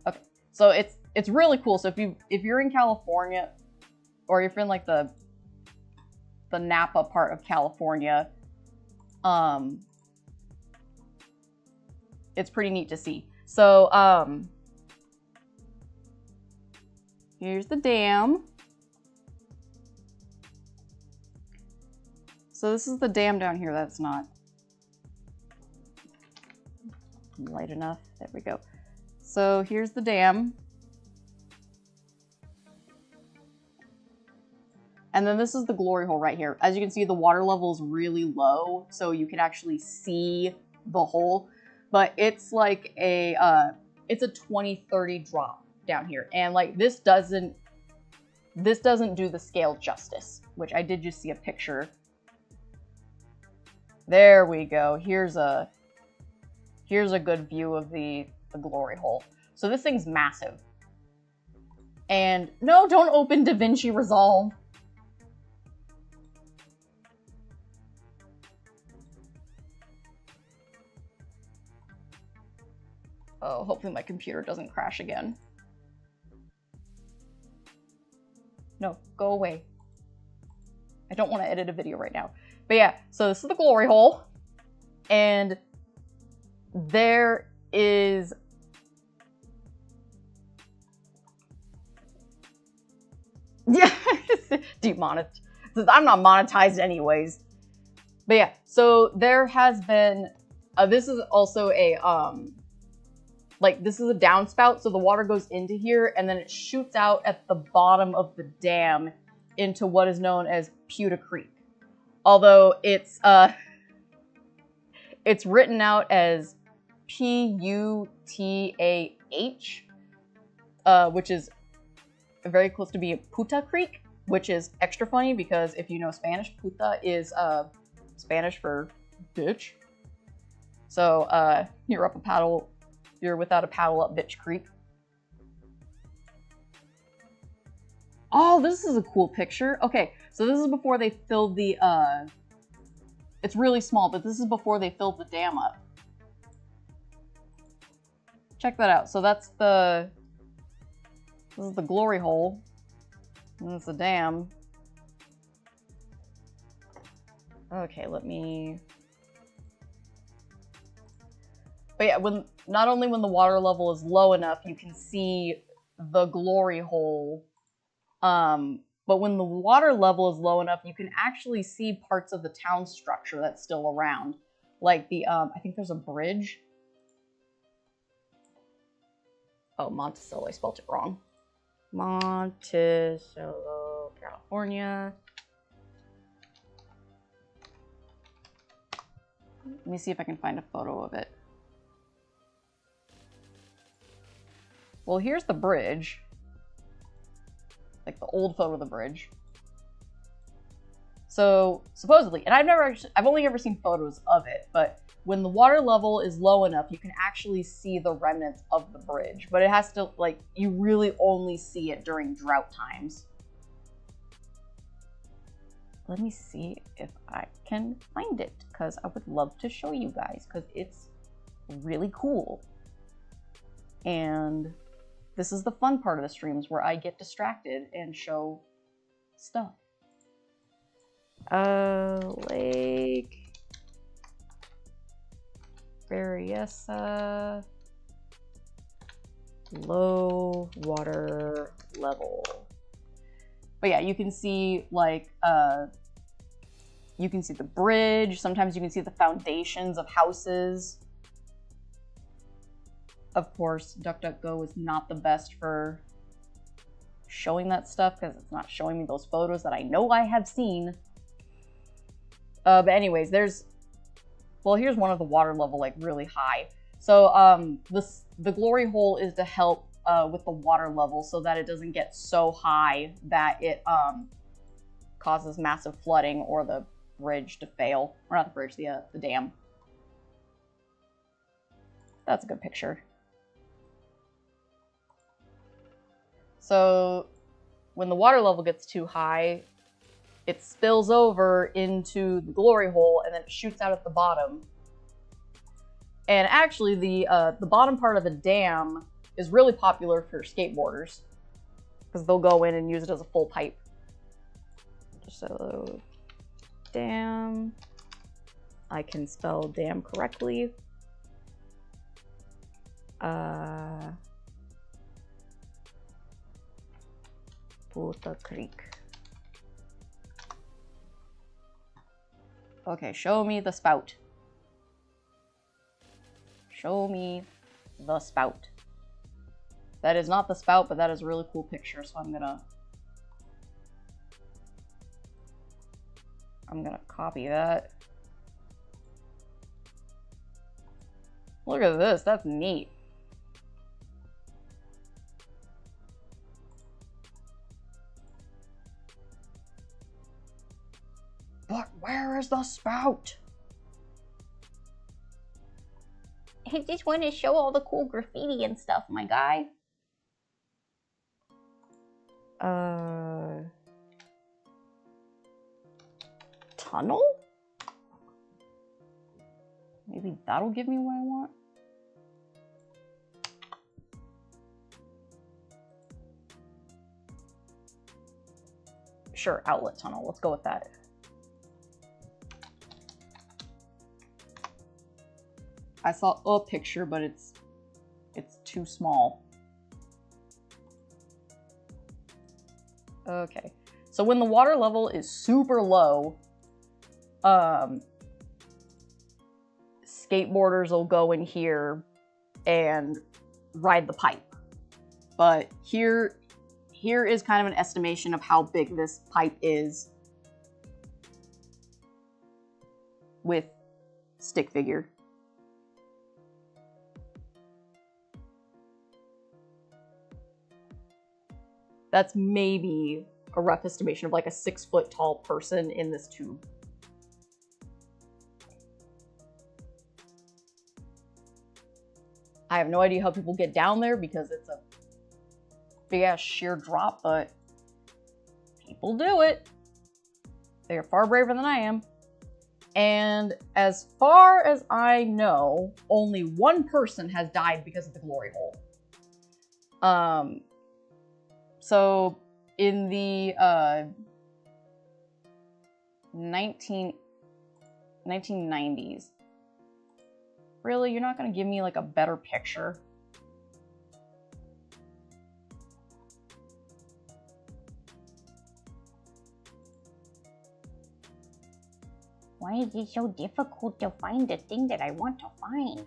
Okay, so it's really cool. So if you're in California, or if you're in like the Napa part of California, it's pretty neat to see. So here's the dam. So this is the dam down here. That's not light enough. There we go. So here's the dam. And then this is the Glory Hole right here. As you can see, the water level is really low, so you can actually see the hole. But it's like it's a 20-30 drop down here. And like this doesn't do the scale justice, which I did just see a picture. There we go. Here's a good view of the Glory Hole. So this thing's massive. And no, don't open DaVinci Resolve. Oh, hopefully my computer doesn't crash again. No, go away. I don't want to edit a video right now. But yeah, so this is the Glory Hole. And there is... Yeah, demonetized. I'm not monetized anyways. But yeah, so there has been... this is also a... like, this is a downspout, so the water goes into here, and then it shoots out at the bottom of the dam into what is known as Puta Creek. Although it's written out as P-U-T-A-H, which is very close to being Puta Creek, which is extra funny because if you know Spanish, puta is Spanish for bitch. So you're without a paddle up Bitch Creek. Oh, this is a cool picture. Okay, so this is before they filled the, it's really small, but this is before they filled the dam up. Check that out. So that's the This is the glory hole. And it's the dam. Okay, let me... But yeah, not only when the water level is low enough, you can see the glory hole, but when the water level is low enough, you can actually see parts of the town structure that's still around. Like the, I think there's a bridge. Oh, Monticello, I spelled it wrong. Monticello, California. Let me see if I can find a photo of it. Well, here's the bridge. Like the old photo of the bridge. So, supposedly, and I've only ever seen photos of it, but when the water level is low enough, you can actually see the remnants of the bridge. But it has to, like, you really only see it during drought times. Let me see if I can find it, because I would love to show you guys, because it's really cool. And this is the fun part of the streams, where I get distracted and show stuff. Lake Berryessa, low water level. But yeah, you can see, like, you can see the bridge. Sometimes you can see the foundations of houses. Of course, DuckDuckGo is not the best for showing that stuff because it's not showing me those photos that I know I have seen. But anyways, well, here's one of the water level, like, really high. So, the glory hole is to help with the water level so that it doesn't get so high that it causes massive flooding or the bridge to fail. Or not the bridge, the dam. That's a good picture. So when the water level gets too high, it spills over into the glory hole and then it shoots out at the bottom. And actually the bottom part of the dam is really popular for skateboarders because they'll go in and use it as a full pipe. So dam, I can spell dam correctly. Puta Creek. Okay, show me the spout. Show me the spout. That is not the spout, but that is a really cool picture, so I'm gonna copy that. Look at this, that's neat. But where is the spout? I just want to show all the cool graffiti and stuff, my guy. Tunnel? Maybe that'll give me what I want. Sure, outlet tunnel. Let's go with that. I saw a picture, but it's too small. Okay, so when the water level is super low, skateboarders will go in here and ride the pipe. But here is kind of an estimation of how big this pipe is with stick figure. That's maybe a rough estimation of like a 6-foot tall person in this tube. I have no idea how people get down there because it's a big ass sheer drop, but people do it. They are far braver than I am. And as far as I know, only one person has died because of the glory hole. So in the 1990s, really, you're not gonna give me like a better picture? Why is it so difficult to find the thing that I want to find?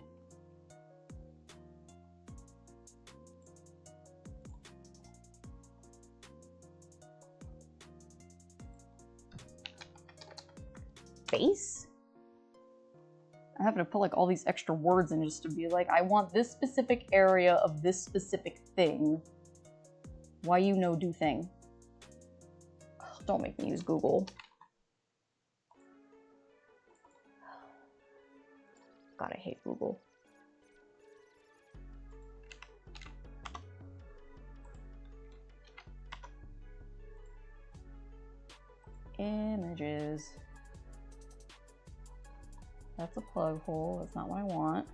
Face? I'm having to put like all these extra words in just to be like, I want this specific area of this specific thing. Why you know do thing? Ugh, don't make me use Google. God, I hate Google. Images. That's a plug hole. That's not what I want.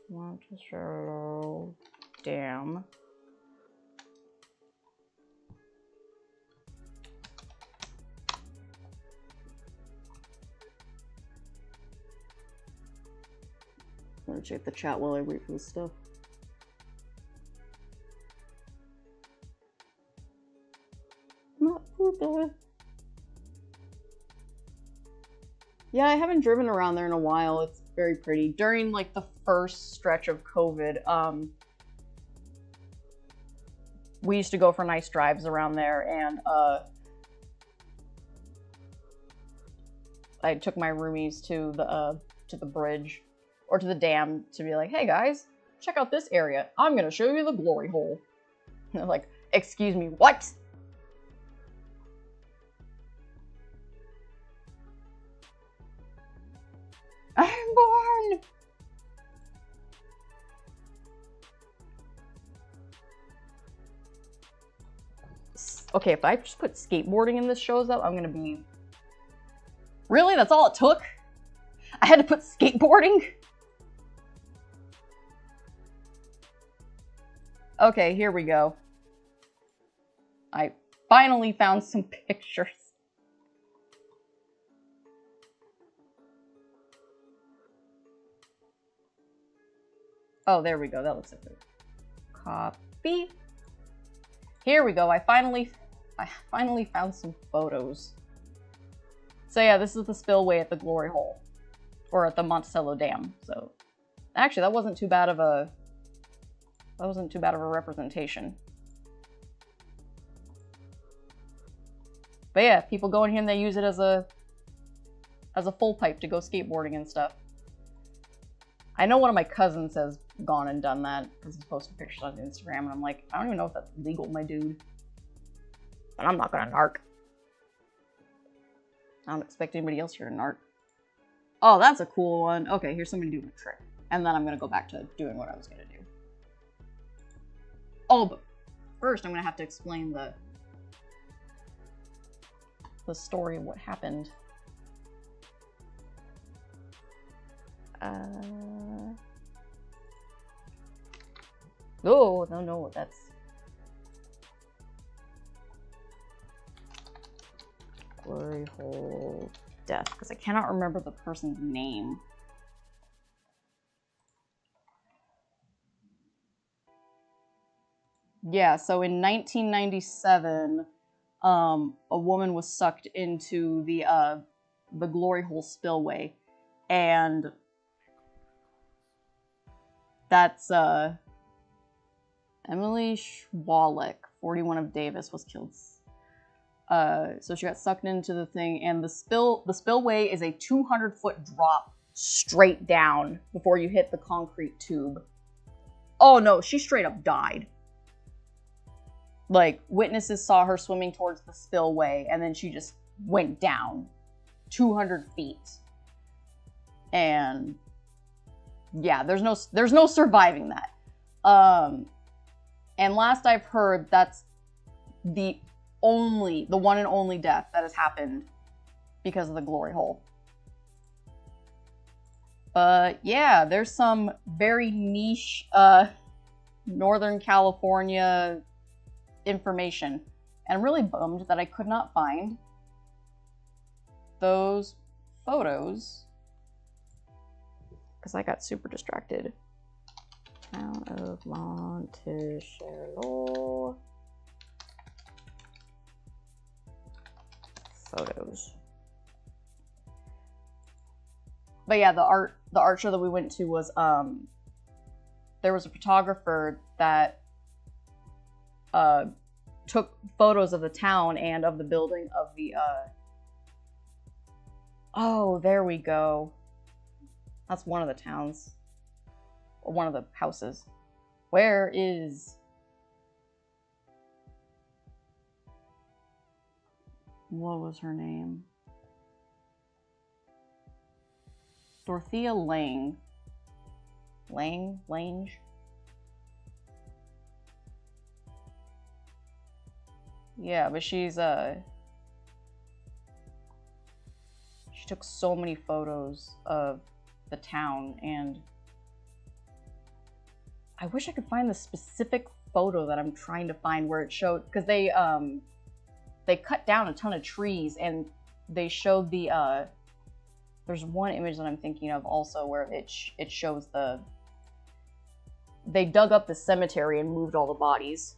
Want to show dam. I'm gonna check the chat while I wait for this stuff. Not Florida. Yeah, I haven't driven around there in a while. It's very pretty. During like the first stretch of COVID, we used to go for nice drives around there, and I took my roomies to the bridge or to the dam to be like, hey guys, check out this area. I'm gonna show you the glory hole. And they're like, excuse me, what? I'm born! Okay, if I just put skateboarding in this shows up, I'm gonna be... Really? That's all it took? I had to put skateboarding? Okay, here we go. I finally found some pictures. Oh, there we go. That looks like it. Copy. Here we go. I finally found some photos. So yeah, this is the spillway at the Glory Hole, or at the Monticello Dam. So actually, that wasn't too bad of a representation. But yeah, people go in here and they use it as a full pipe to go skateboarding and stuff. I know one of my cousins has gone and done that because he's posted pictures on Instagram, and I'm like, I don't even know if that's legal, my dude. But I'm not gonna narc. I don't expect anybody else here to narc. Oh, that's a cool one. Okay, here's somebody doing a trick. And then I'm gonna go back to doing what I was gonna do. Oh, but first I'm gonna have to explain the story of what happened. Oh, no, that's... Glory hole death, because I cannot remember the person's name. Yeah, so in 1997, a woman was sucked into the Glory Hole spillway, and that's Emily Schwalick, 41 of Davis, was killed. So she got sucked into the thing, and the spillway is a 200-foot drop straight down before you hit the concrete tube. Oh no, she straight up died. Like, witnesses saw her swimming towards the spillway, and then she just went down 200 feet. And yeah, there's no surviving that. And last I've heard, that's the one and only death that has happened because of the Glory Hole. But yeah, there's some very niche Northern California information. And I'm really bummed that I could not find those photos because I got super distracted. Town of Monticello. Photos. But yeah, the art show that we went to was there was a photographer that took photos of the town and of the building of the oh, there we go. That's one of the towns. Or one of the houses. Where is... What was her name? Dorothea Lange. Lange? Yeah, but she's she took so many photos of the town, and I wish I could find the specific photo that I'm trying to find where it showed, because they cut down a ton of trees and they showed the there's one image that I'm thinking of also where it shows they dug up the cemetery and moved all the bodies.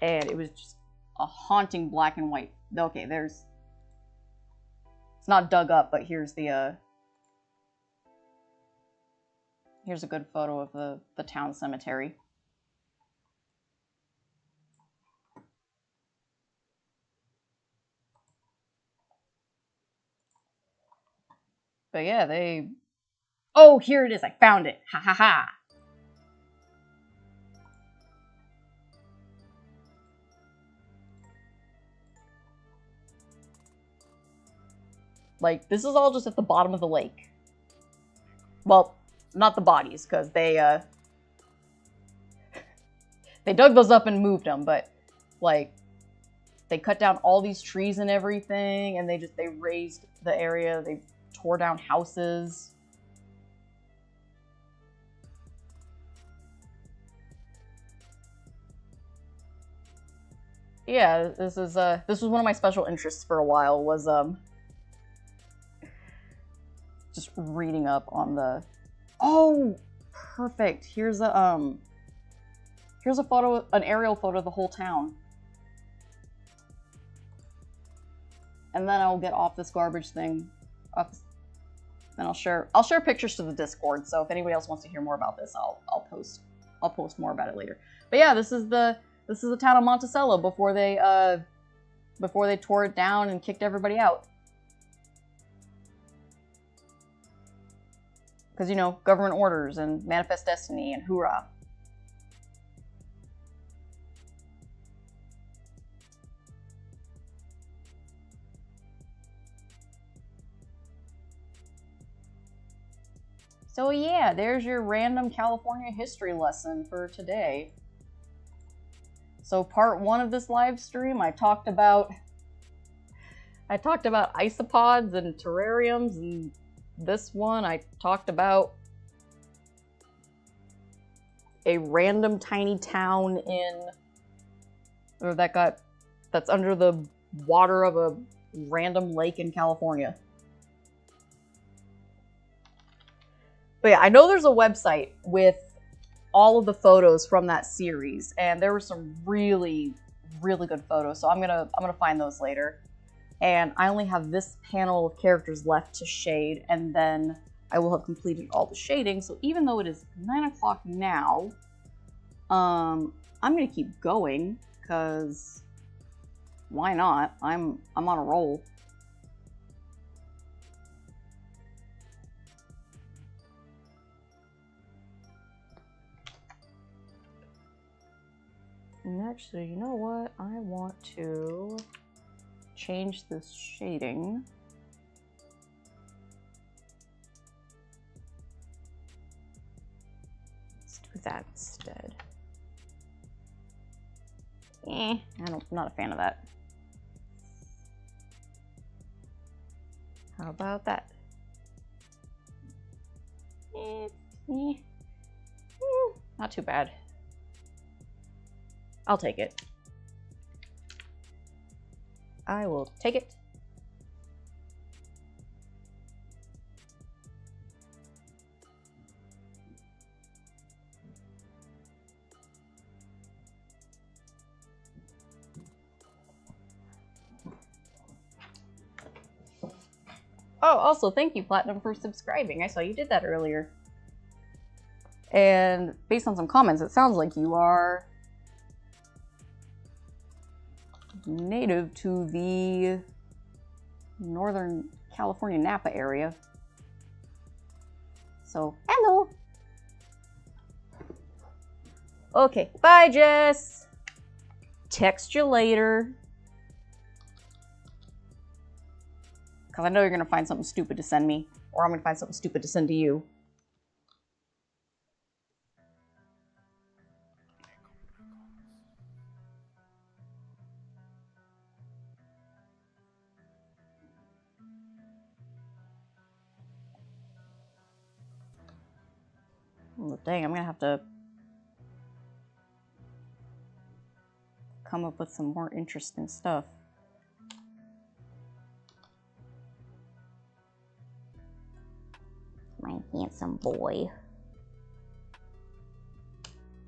And it was just a haunting black and white. Okay, it's not dug up, but here's the, here's a good photo of the town cemetery. But yeah, oh, here it is, I found it, ha ha ha. Like, this is all just at the bottom of the lake. Well, not the bodies, because they dug those up and moved them, but, like, they cut down all these trees and everything, and they raised the area, they tore down houses. Yeah, this was one of my special interests for a while, was, just reading up on the... Oh, perfect. Here's a photo, an aerial photo of the whole town. And then I'll get off this garbage thing. Then I'll share pictures to the Discord. So if anybody else wants to hear more about this, I'll post more about it later. But yeah, this is the town of Monticello before they tore it down and kicked everybody out. Because, you know, government orders and manifest destiny and hoorah. So yeah, there's your random California history lesson for today. So part 1 of this live stream, I talked about isopods and terrariums, and this one I talked about a random tiny town that's under the water of a random lake in California. But yeah, I know there's a website with all of the photos from that series, and there were some really, really good photos, so I'm gonna find those later. And I only have this panel of characters left to shade, and then I will have completed all the shading. So even though it is 9 o'clock now, I'm gonna keep going, because why not? I'm on a roll. And actually, you know what? I want to change this shading. Let's do that instead. I'm not a fan of that. How about that? Not too bad. I'll take it. I will take it. Oh, also, thank you, Platinum, for subscribing. I saw you did that earlier. And based on some comments, it sounds like you are native to the Northern California Napa area. So, hello! Okay, bye, Jess! Text you later. Because I know you're going to find something stupid to send me. Or I'm going to find something stupid to send to you. Oh, dang, I'm going to have to come up with some more interesting stuff. My handsome boy.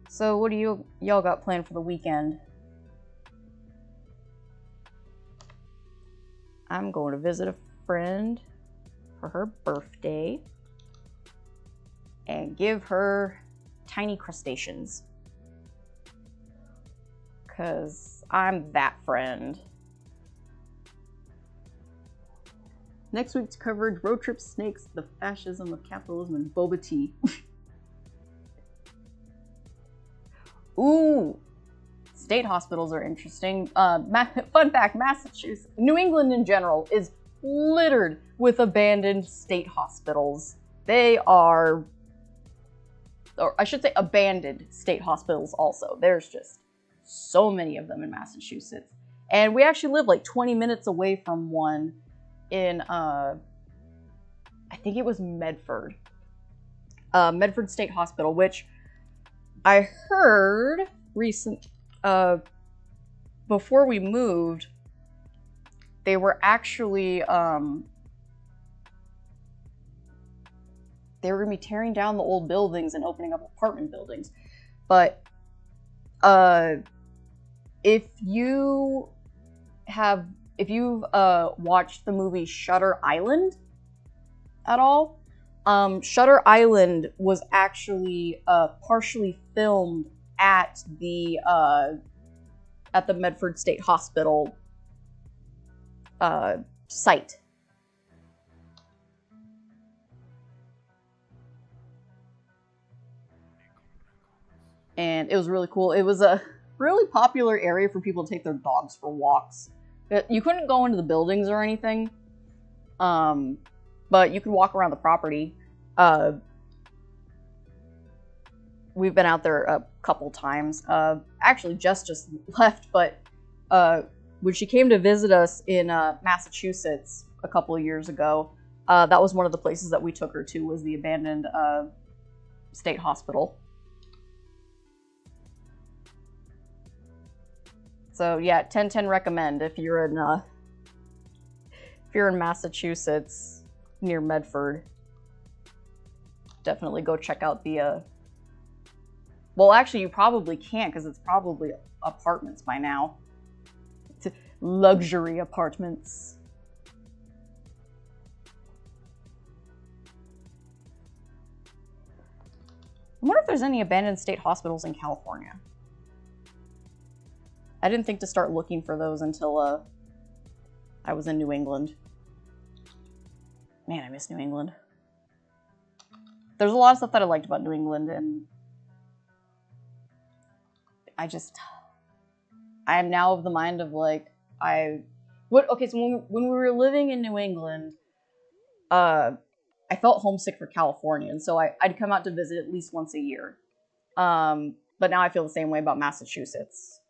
So what do y'all got planned for the weekend? I'm going to visit a friend for her birthday and give her tiny crustaceans. 'Cause I'm that friend. Next week's coverage, road trip snakes, the fascism of capitalism, and boba tea. Ooh, state hospitals are interesting. Fun fact, Massachusetts, New England in general, is littered with abandoned state hospitals. They are, or I should say abandoned state hospitals also. There's just so many of them in Massachusetts. And we actually live like 20 minutes away from one in, I think it was Medford. Medford State Hospital, which I heard before we moved, they were actually, they were going to be tearing down the old buildings and opening up apartment buildings. But, if you've watched the movie Shutter Island at all, Shutter Island was actually partially filmed at the Medford State Hospital site. And it was really cool. It was a really popular area for people to take their dogs for walks. You couldn't go into the buildings or anything, but you could walk around the property. We've been out there a couple times. Actually, Jess just left, but when she came to visit us in Massachusetts a couple of years ago, that was one of the places that we took her to, was the abandoned state hospital. So yeah, 10/10 recommend if you're in Massachusetts near Medford. Definitely go check out the well, actually you probably can't because it's probably apartments by now. It's luxury apartments. I wonder if there's any abandoned state hospitals in California. I didn't think to start looking for those until I was in New England. Man, I miss New England. There's a lot of stuff that I liked about New England, and I am now of the mind of like, okay, so when we were living in New England, I felt homesick for California, and so I'd come out to visit at least once a year. But now I feel the same way about Massachusetts.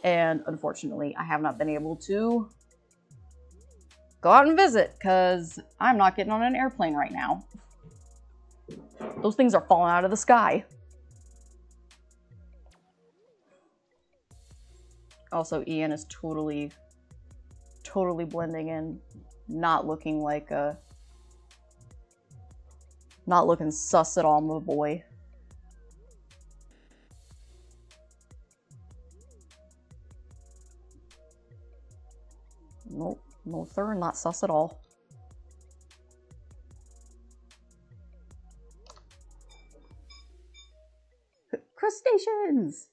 And unfortunately, I have not been able to go out and visit, because I'm not getting on an airplane right now. Those things are falling out of the sky. Also, Ian is totally blending in, not looking like a, not looking sus at all, my boy. Nope, no sir, not sus at all. Crustaceans!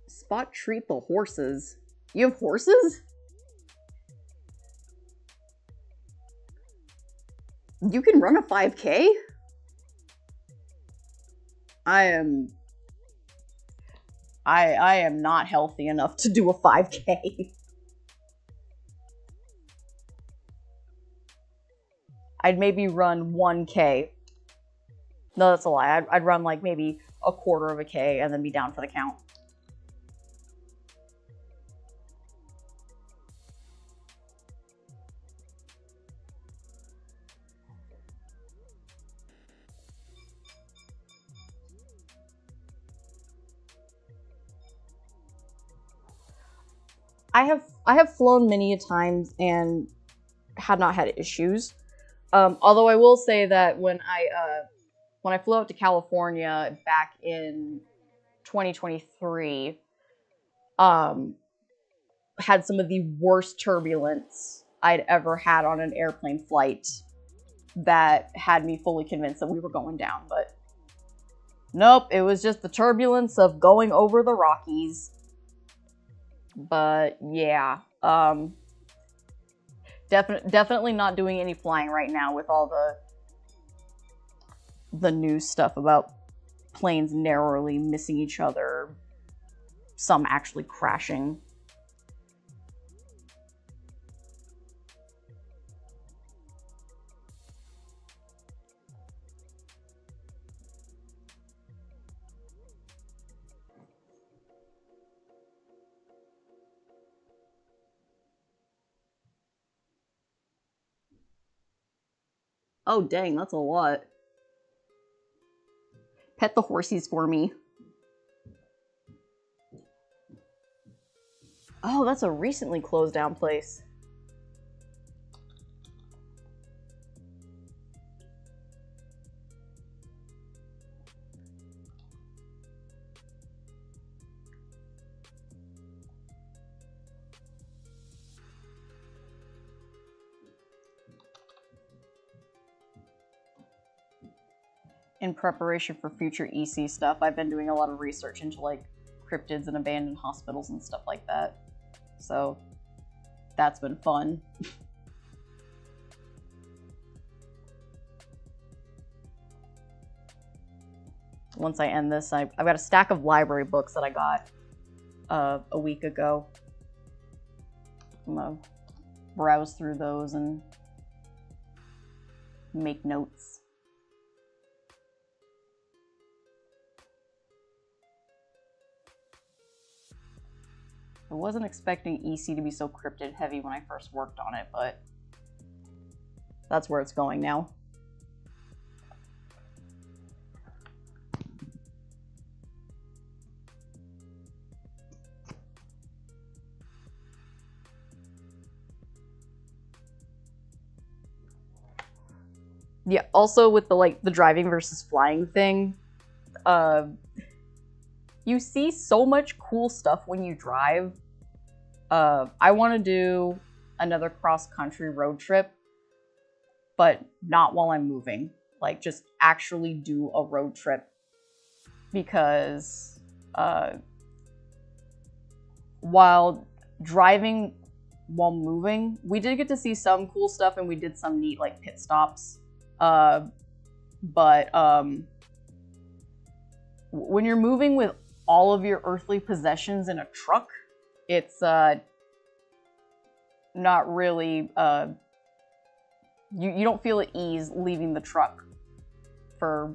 Spot treat the horses. You have horses? You can run a 5K? I am not healthy enough to do a 5K. I'd maybe run 1K. No, that's a lie. I'd run like maybe a quarter of a K and then be down for the count. I have flown many times and had not had issues. Although I will say that when I flew out to California back in 2023, had some of the worst turbulence I'd ever had on an airplane flight that had me fully convinced that we were going down, but nope, it was just the turbulence of going over the Rockies. But yeah, definitely not doing any flying right now with all the news stuff about planes narrowly missing each other, some actually crashing. Oh, dang, that's a lot. Pet the horsies for me. Oh, that's a recently closed down place. In preparation for future EC stuff, I've been doing a lot of research into like cryptids and abandoned hospitals and stuff like that. So that's been fun. Once I end this, I've got a stack of library books that I got a week ago. I'm gonna browse through those and make notes. I wasn't expecting EC to be so cryptid heavy when I first worked on it, but that's where it's going now. Yeah, also with the driving versus flying thing, you see so much cool stuff when you drive. I want to do another cross-country road trip, but not while I'm moving. Like, just actually do a road trip. Because while driving while moving, we did get to see some cool stuff and we did some neat, like, pit stops. But when you're moving with all of your earthly possessions in a truck, it's not really you don't feel at ease leaving the truck for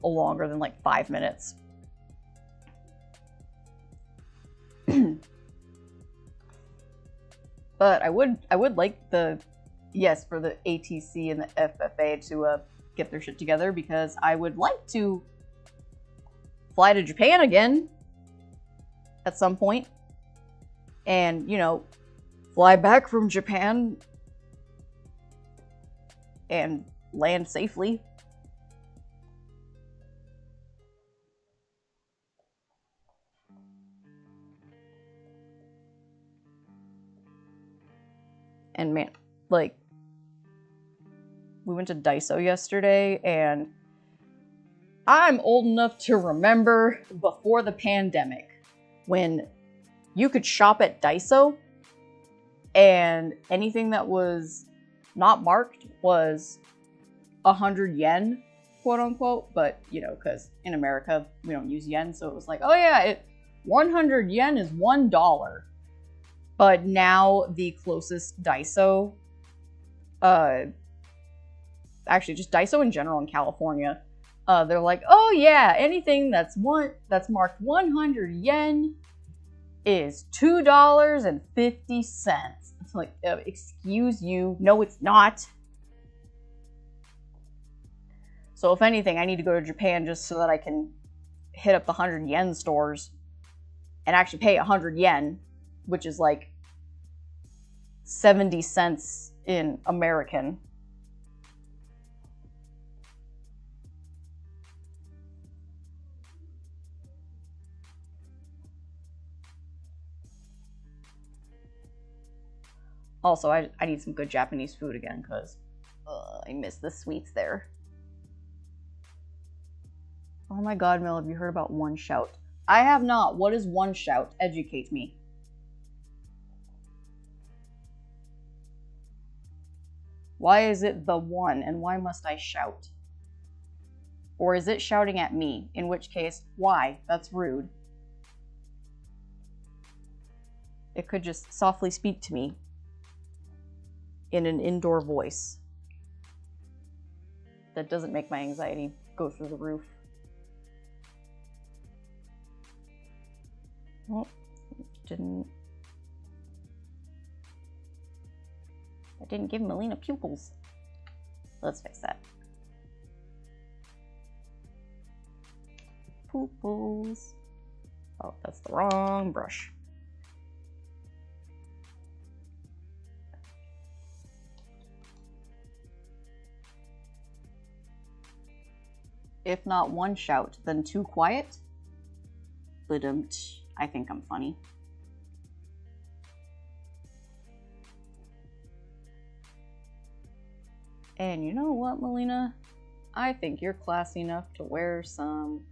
longer than like 5 minutes. But I would like the, yes, for the ATC and the FFA to get their shit together, because I would like to fly to Japan again at some point, and, you know, fly back from Japan and land safely. And man, like, we went to Daiso yesterday, and I'm old enough to remember before the pandemic when you could shop at Daiso and anything that was not marked was 100 yen, quote unquote. But, you know, because in America we don't use yen, so it was like, oh yeah, 100 yen is $1. But now the closest Daiso, actually just Daiso in general in California, they're like, oh yeah, anything that's marked 100 yen is $2.50. It's like, excuse you, no it's not. So if anything, I need to go to Japan just so that I can hit up the 100 yen stores and actually pay 100 yen, which is like 70 cents in American. Also, I need some good Japanese food again, because I miss the sweets there. Oh my god, Mel, have you heard about One Shout? I have not. What is One Shout? Educate me. Why is it the one, and why must I shout? Or is it shouting at me? In which case, why? That's rude. It could just softly speak to me in an indoor voice that doesn't make my anxiety go through the roof. Oh, I didn't give Melina pupils. Let's fix that. Pupils. Oh, that's the wrong brush. If not one shout, then two quiet. I think I'm funny. And you know what, Melina? I think you're classy enough to wear some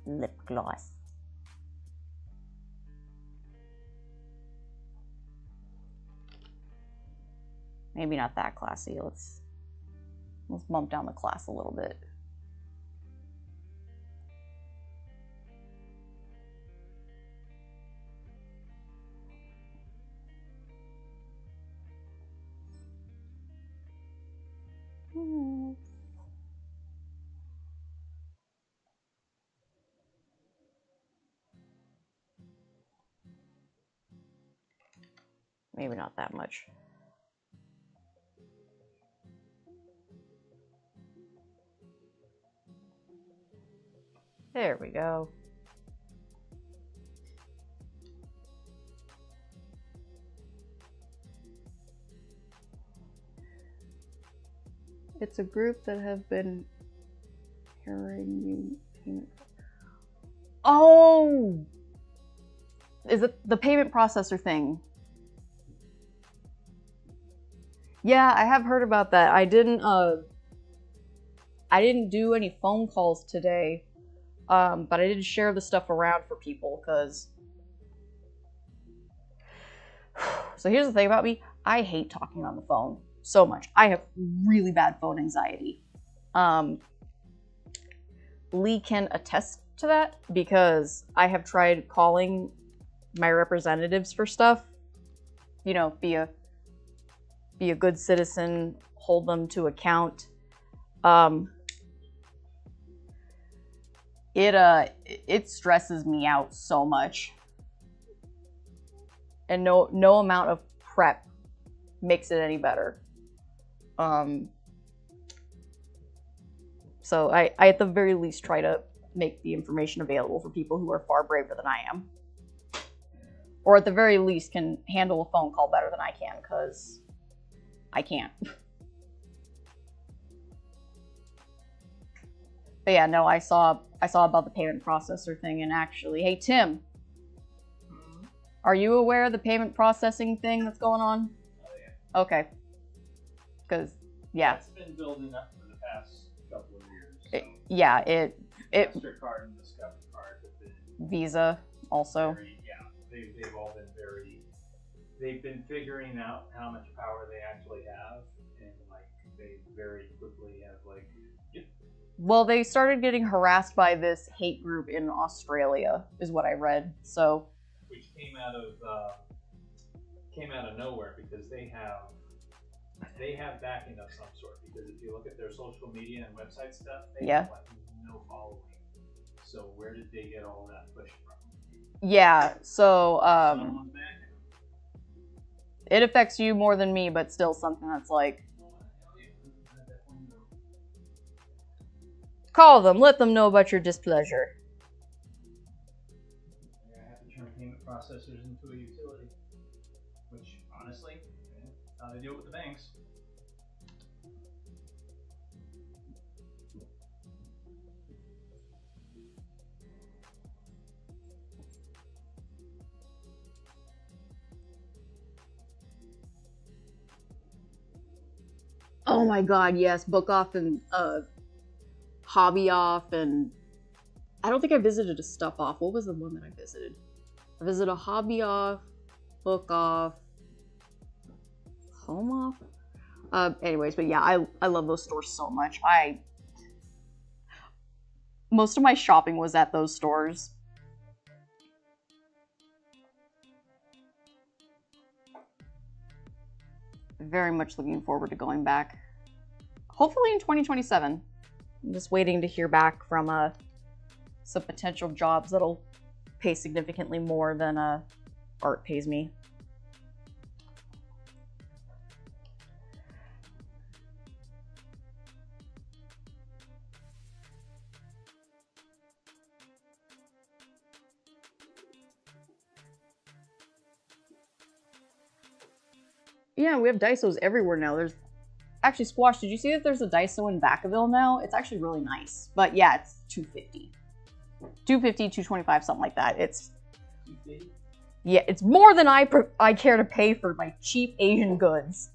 lip gloss. Maybe not that classy. Let's bump down the class a little bit. Maybe not that much. There we go. It's a group that have been hearing you. Oh! Is it the payment processor thing? Yeah, I have heard about that. I didn't do any phone calls today, but I did share the stuff around for people, because... So here's the thing about me. I hate talking on the phone so much. I have really bad phone anxiety. Lee can attest to that, because I have tried calling my representatives for stuff. You know, be a good citizen, hold them to account. it stresses me out so much. And no amount of prep makes it any better. So I at the very least try to make the information available for people who are far braver than I am. Or at the very least can handle a phone call better than I can, because I can't. But yeah, no, I saw about the payment processor thing, and actually, hey Tim, are you aware of the payment processing thing that's going on? Oh yeah. Okay. Because yeah, It's been building up for the past couple of years. So. MasterCard and Discover Card have been Visa also. They've all been they've been figuring out how much power they actually have, and like they very quickly have like. Yep. Well, they started getting harassed by this hate group in Australia, is what I read. So. Which came out of nowhere, because they have backing of some sort. Because if you look at their social media and website stuff, they have like no following. So where did they get all that push from? Yeah, so Someone's backing them. it affects you more than me, but still something that's like, call them, let them know about your displeasure. I have to turn payment processors into a utility, which honestly, that's how they do it with the banks. Oh my god, yes, Book Off and Hobby Off, and I don't think I visited a Stuff Off. What was the one that I visited? I visited a Hobby Off, Book Off, Home Off. Anyways, but yeah, I love those stores so much. Most of my shopping was at those stores. Very much looking forward to going back. Hopefully in 2027. I'm just waiting to hear back from some potential jobs that'll pay significantly more than art pays me. Yeah, we have Daisos everywhere now. There's actually, Squash, did you see that there's a Daiso in Vacaville now? It's actually really nice. But yeah, it's $250. $250, $225, something like that. It's $250? Yeah, it's more than I care to pay for my cheap Asian goods.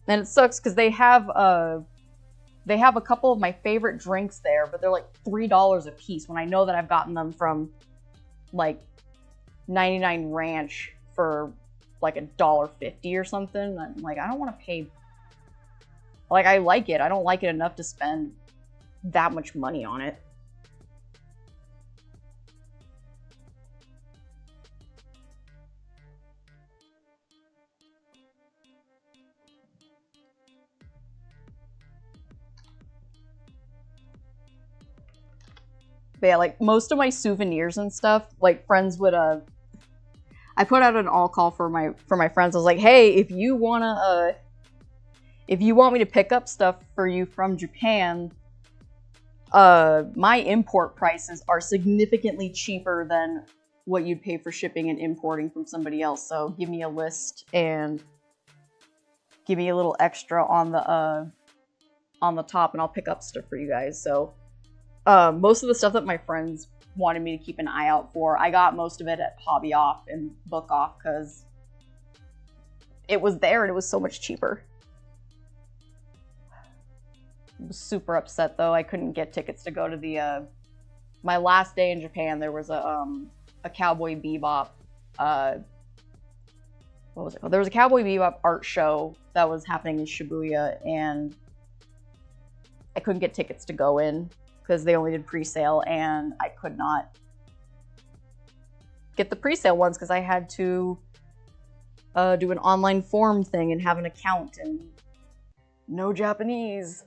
And it sucks because they have a couple of my favorite drinks there, but they're like $3 a piece when I know that I've gotten them from like 99 Ranch for like $1.50 or something. I'm like, I don't want to pay. Like, I like it. I don't like it enough to spend that much money on it. But yeah, like most of my souvenirs and stuff, like friends would I put out an all call for my friends. I was like, hey, if you want me to pick up stuff for you from Japan, my import prices are significantly cheaper than what you'd pay for shipping and importing from somebody else. So give me a list and give me a little extra on the top, and I'll pick up stuff for you guys. So most of the stuff that my friends wanted me to keep an eye out for, I got most of it at Hobby Off and Book Off because it was there and it was so much cheaper. I was super upset though. I couldn't get tickets to go to the my last day in Japan. There was a Cowboy Bebop what was it called? There was a Cowboy Bebop art show that was happening in Shibuya, and I couldn't get tickets to go in because they only did pre-sale, and I could not get the pre-sale ones because I had to do an online form thing and have an account and no Japanese.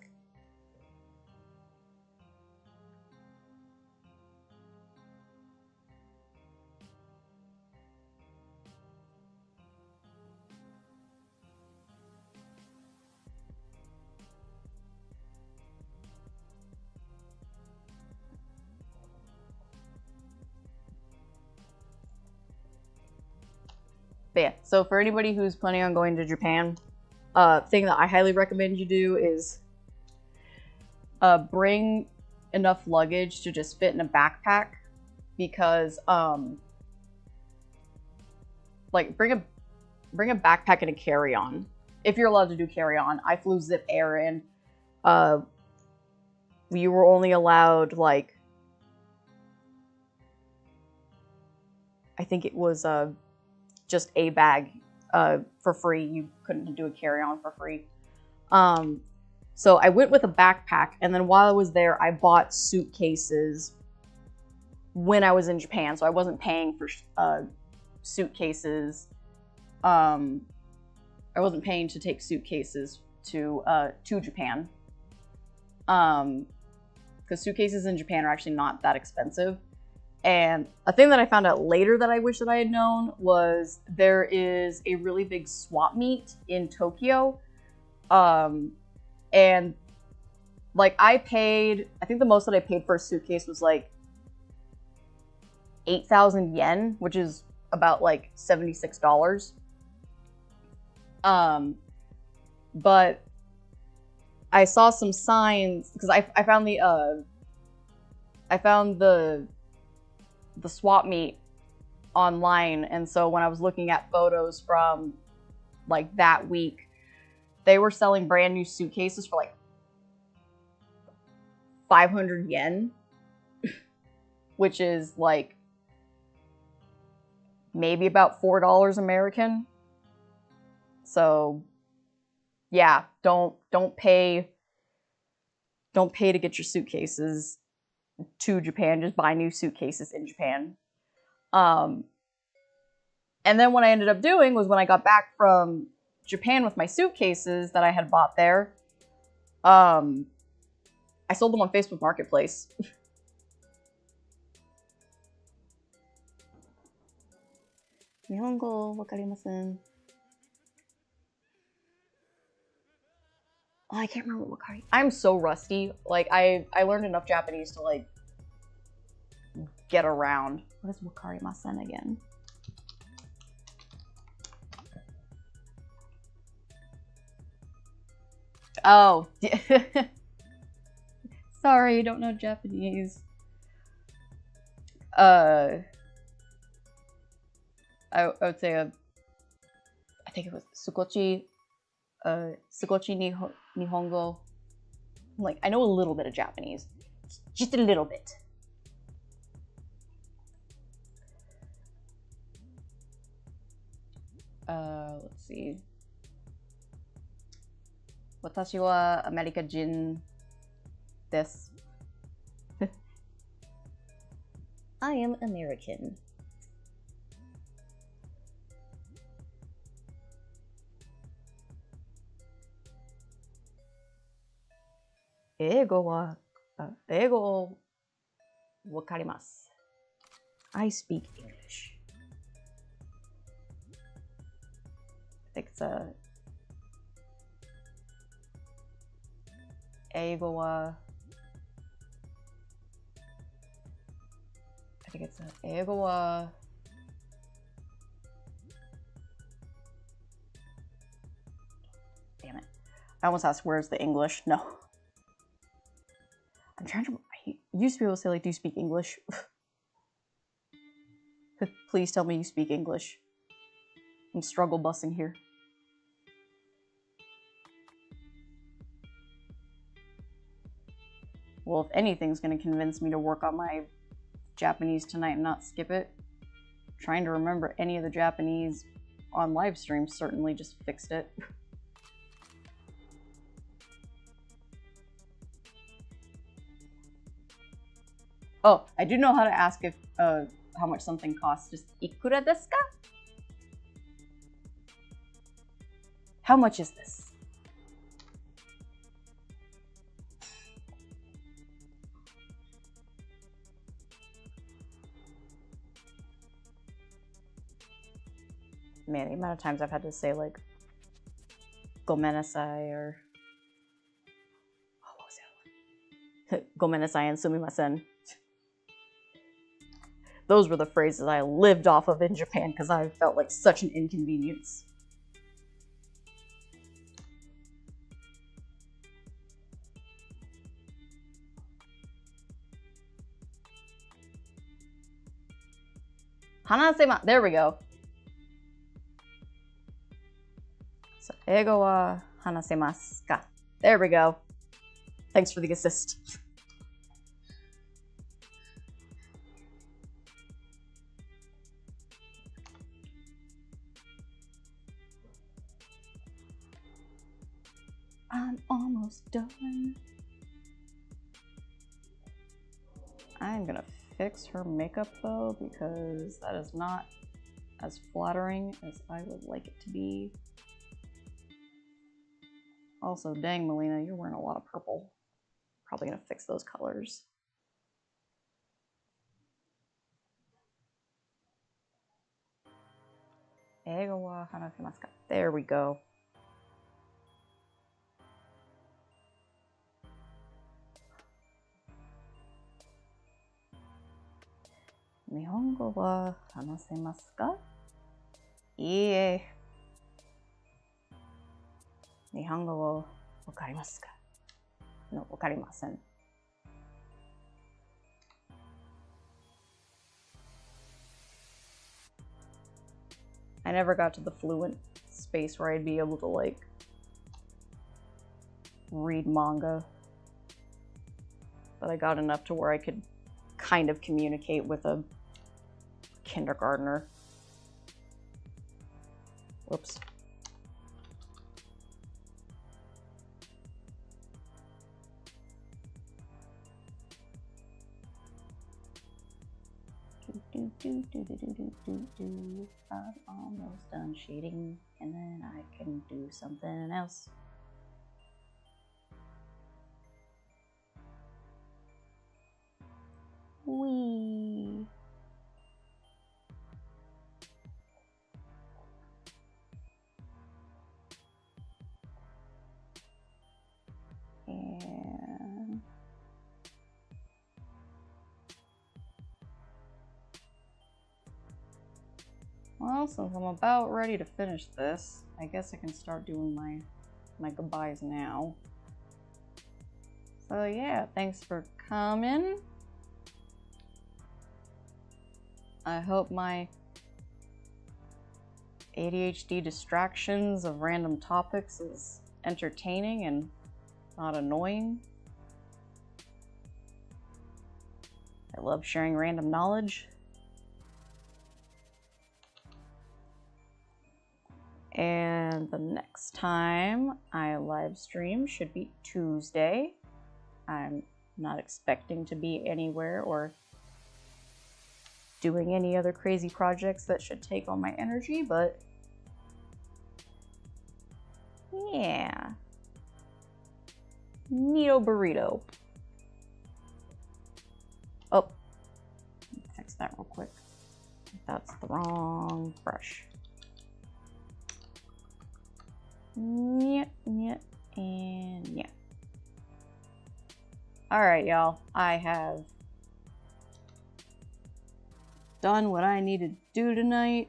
But yeah, so for anybody who's planning on going to Japan, thing that I highly recommend you do is bring enough luggage to just fit in a backpack, because like bring a backpack and a carry-on if you're allowed to do carry-on. I flew Zip Air, and you were only allowed, like, I think it was just a bag for free. You couldn't do a carry-on for free. So I went with a backpack, and then while I was there, I bought suitcases when I was in Japan, so I wasn't paying for suitcases. I wasn't paying to take suitcases to Japan, because suitcases in Japan are actually not that expensive. And a thing that I found out later that I wish that I had known was there is a really big swap meet in Tokyo. And like I think the most that I paid for a suitcase was like 8,000 yen, which is about like $76. But I saw some signs, because I found the swap meet online, and so when I was looking at photos from like that week, they were selling brand new suitcases for like 500 yen, which is like maybe about $4 American. So yeah, don't pay to get your suitcases to Japan. Just buy new suitcases in Japan. And then what I ended up doing was, when I got back from Japan with my suitcases that I had bought there, I sold them on Facebook Marketplace. Nihongo wakarimasen. Oh, I can't remember what wakari. I'm so rusty. Like I learned enough Japanese to like get around. What is wakarimasen again? Oh, sorry, don't know Japanese. I would say I think it was Sukochi Nihongo. Like, I know a little bit of Japanese. Just a little bit. Let's see. 私はアメリカ人です。I am American. I speak English. I think it's a 英語は I think it's a 英語は Damn it. I almost asked where's the English. No. I'm trying to... I used to be able to say, like, do you speak English? Please tell me you speak English. I'm struggle busing here. Well, if anything's going to convince me to work on my Japanese tonight and not skip it, trying to remember any of the Japanese on Livestream certainly just fixed it. Oh, I do know how to ask if how much something costs. Just ikura desu ka? How much is this? Man, the amount of times I've had to say, like, gomenasai or... Oh, what was it? Gomenasai and sumimasen. those were the phrases I lived off of in Japan because I felt like such an inconvenience. Hanasema, there we go. So, eigo wa hanasemasu ka? There we go. Thanks for the assist. I'm almost done. I'm gonna fix her makeup though, because that is not as flattering as I would like it to be. Also, dang Melina, you're wearing a lot of purple. Probably gonna fix those colors. Eigo wa hanasemasu ka? There we go. Nihongo wa hanasemasu ka? Iie. Nihongo wo wakarimasu ka? No, wakarimasen. I never got to the fluent space where I'd be able to, like, read manga. But I got enough to where I could kind of communicate with a kindergartner. Whoops. I'm almost done shading, and then I can do something else. Whee! And well, since I'm about ready to finish this, I guess I can start doing my goodbyes now. So yeah, thanks for coming. I hope my ADHD distractions of random topics is entertaining and not annoying. I love sharing random knowledge. And the next time I live stream should be Tuesday. I'm not expecting to be anywhere or doing any other crazy projects that should take all my energy, but yeah. Neato burrito. Oh, fix that real quick. That's the wrong brush. Yeah, yeah, and yeah. Alright, y'all. I have done what I needed to do tonight.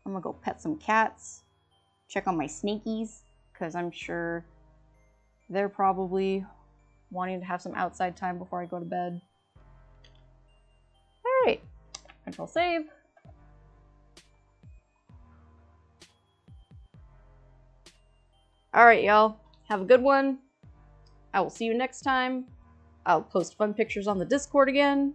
I'm gonna go pet some cats, check on my snakies, because I'm sure they're probably wanting to have some outside time before I go to bed. Alright, Control save. Alright, y'all. Have a good one. I will see you next time. I'll post fun pictures on the Discord again.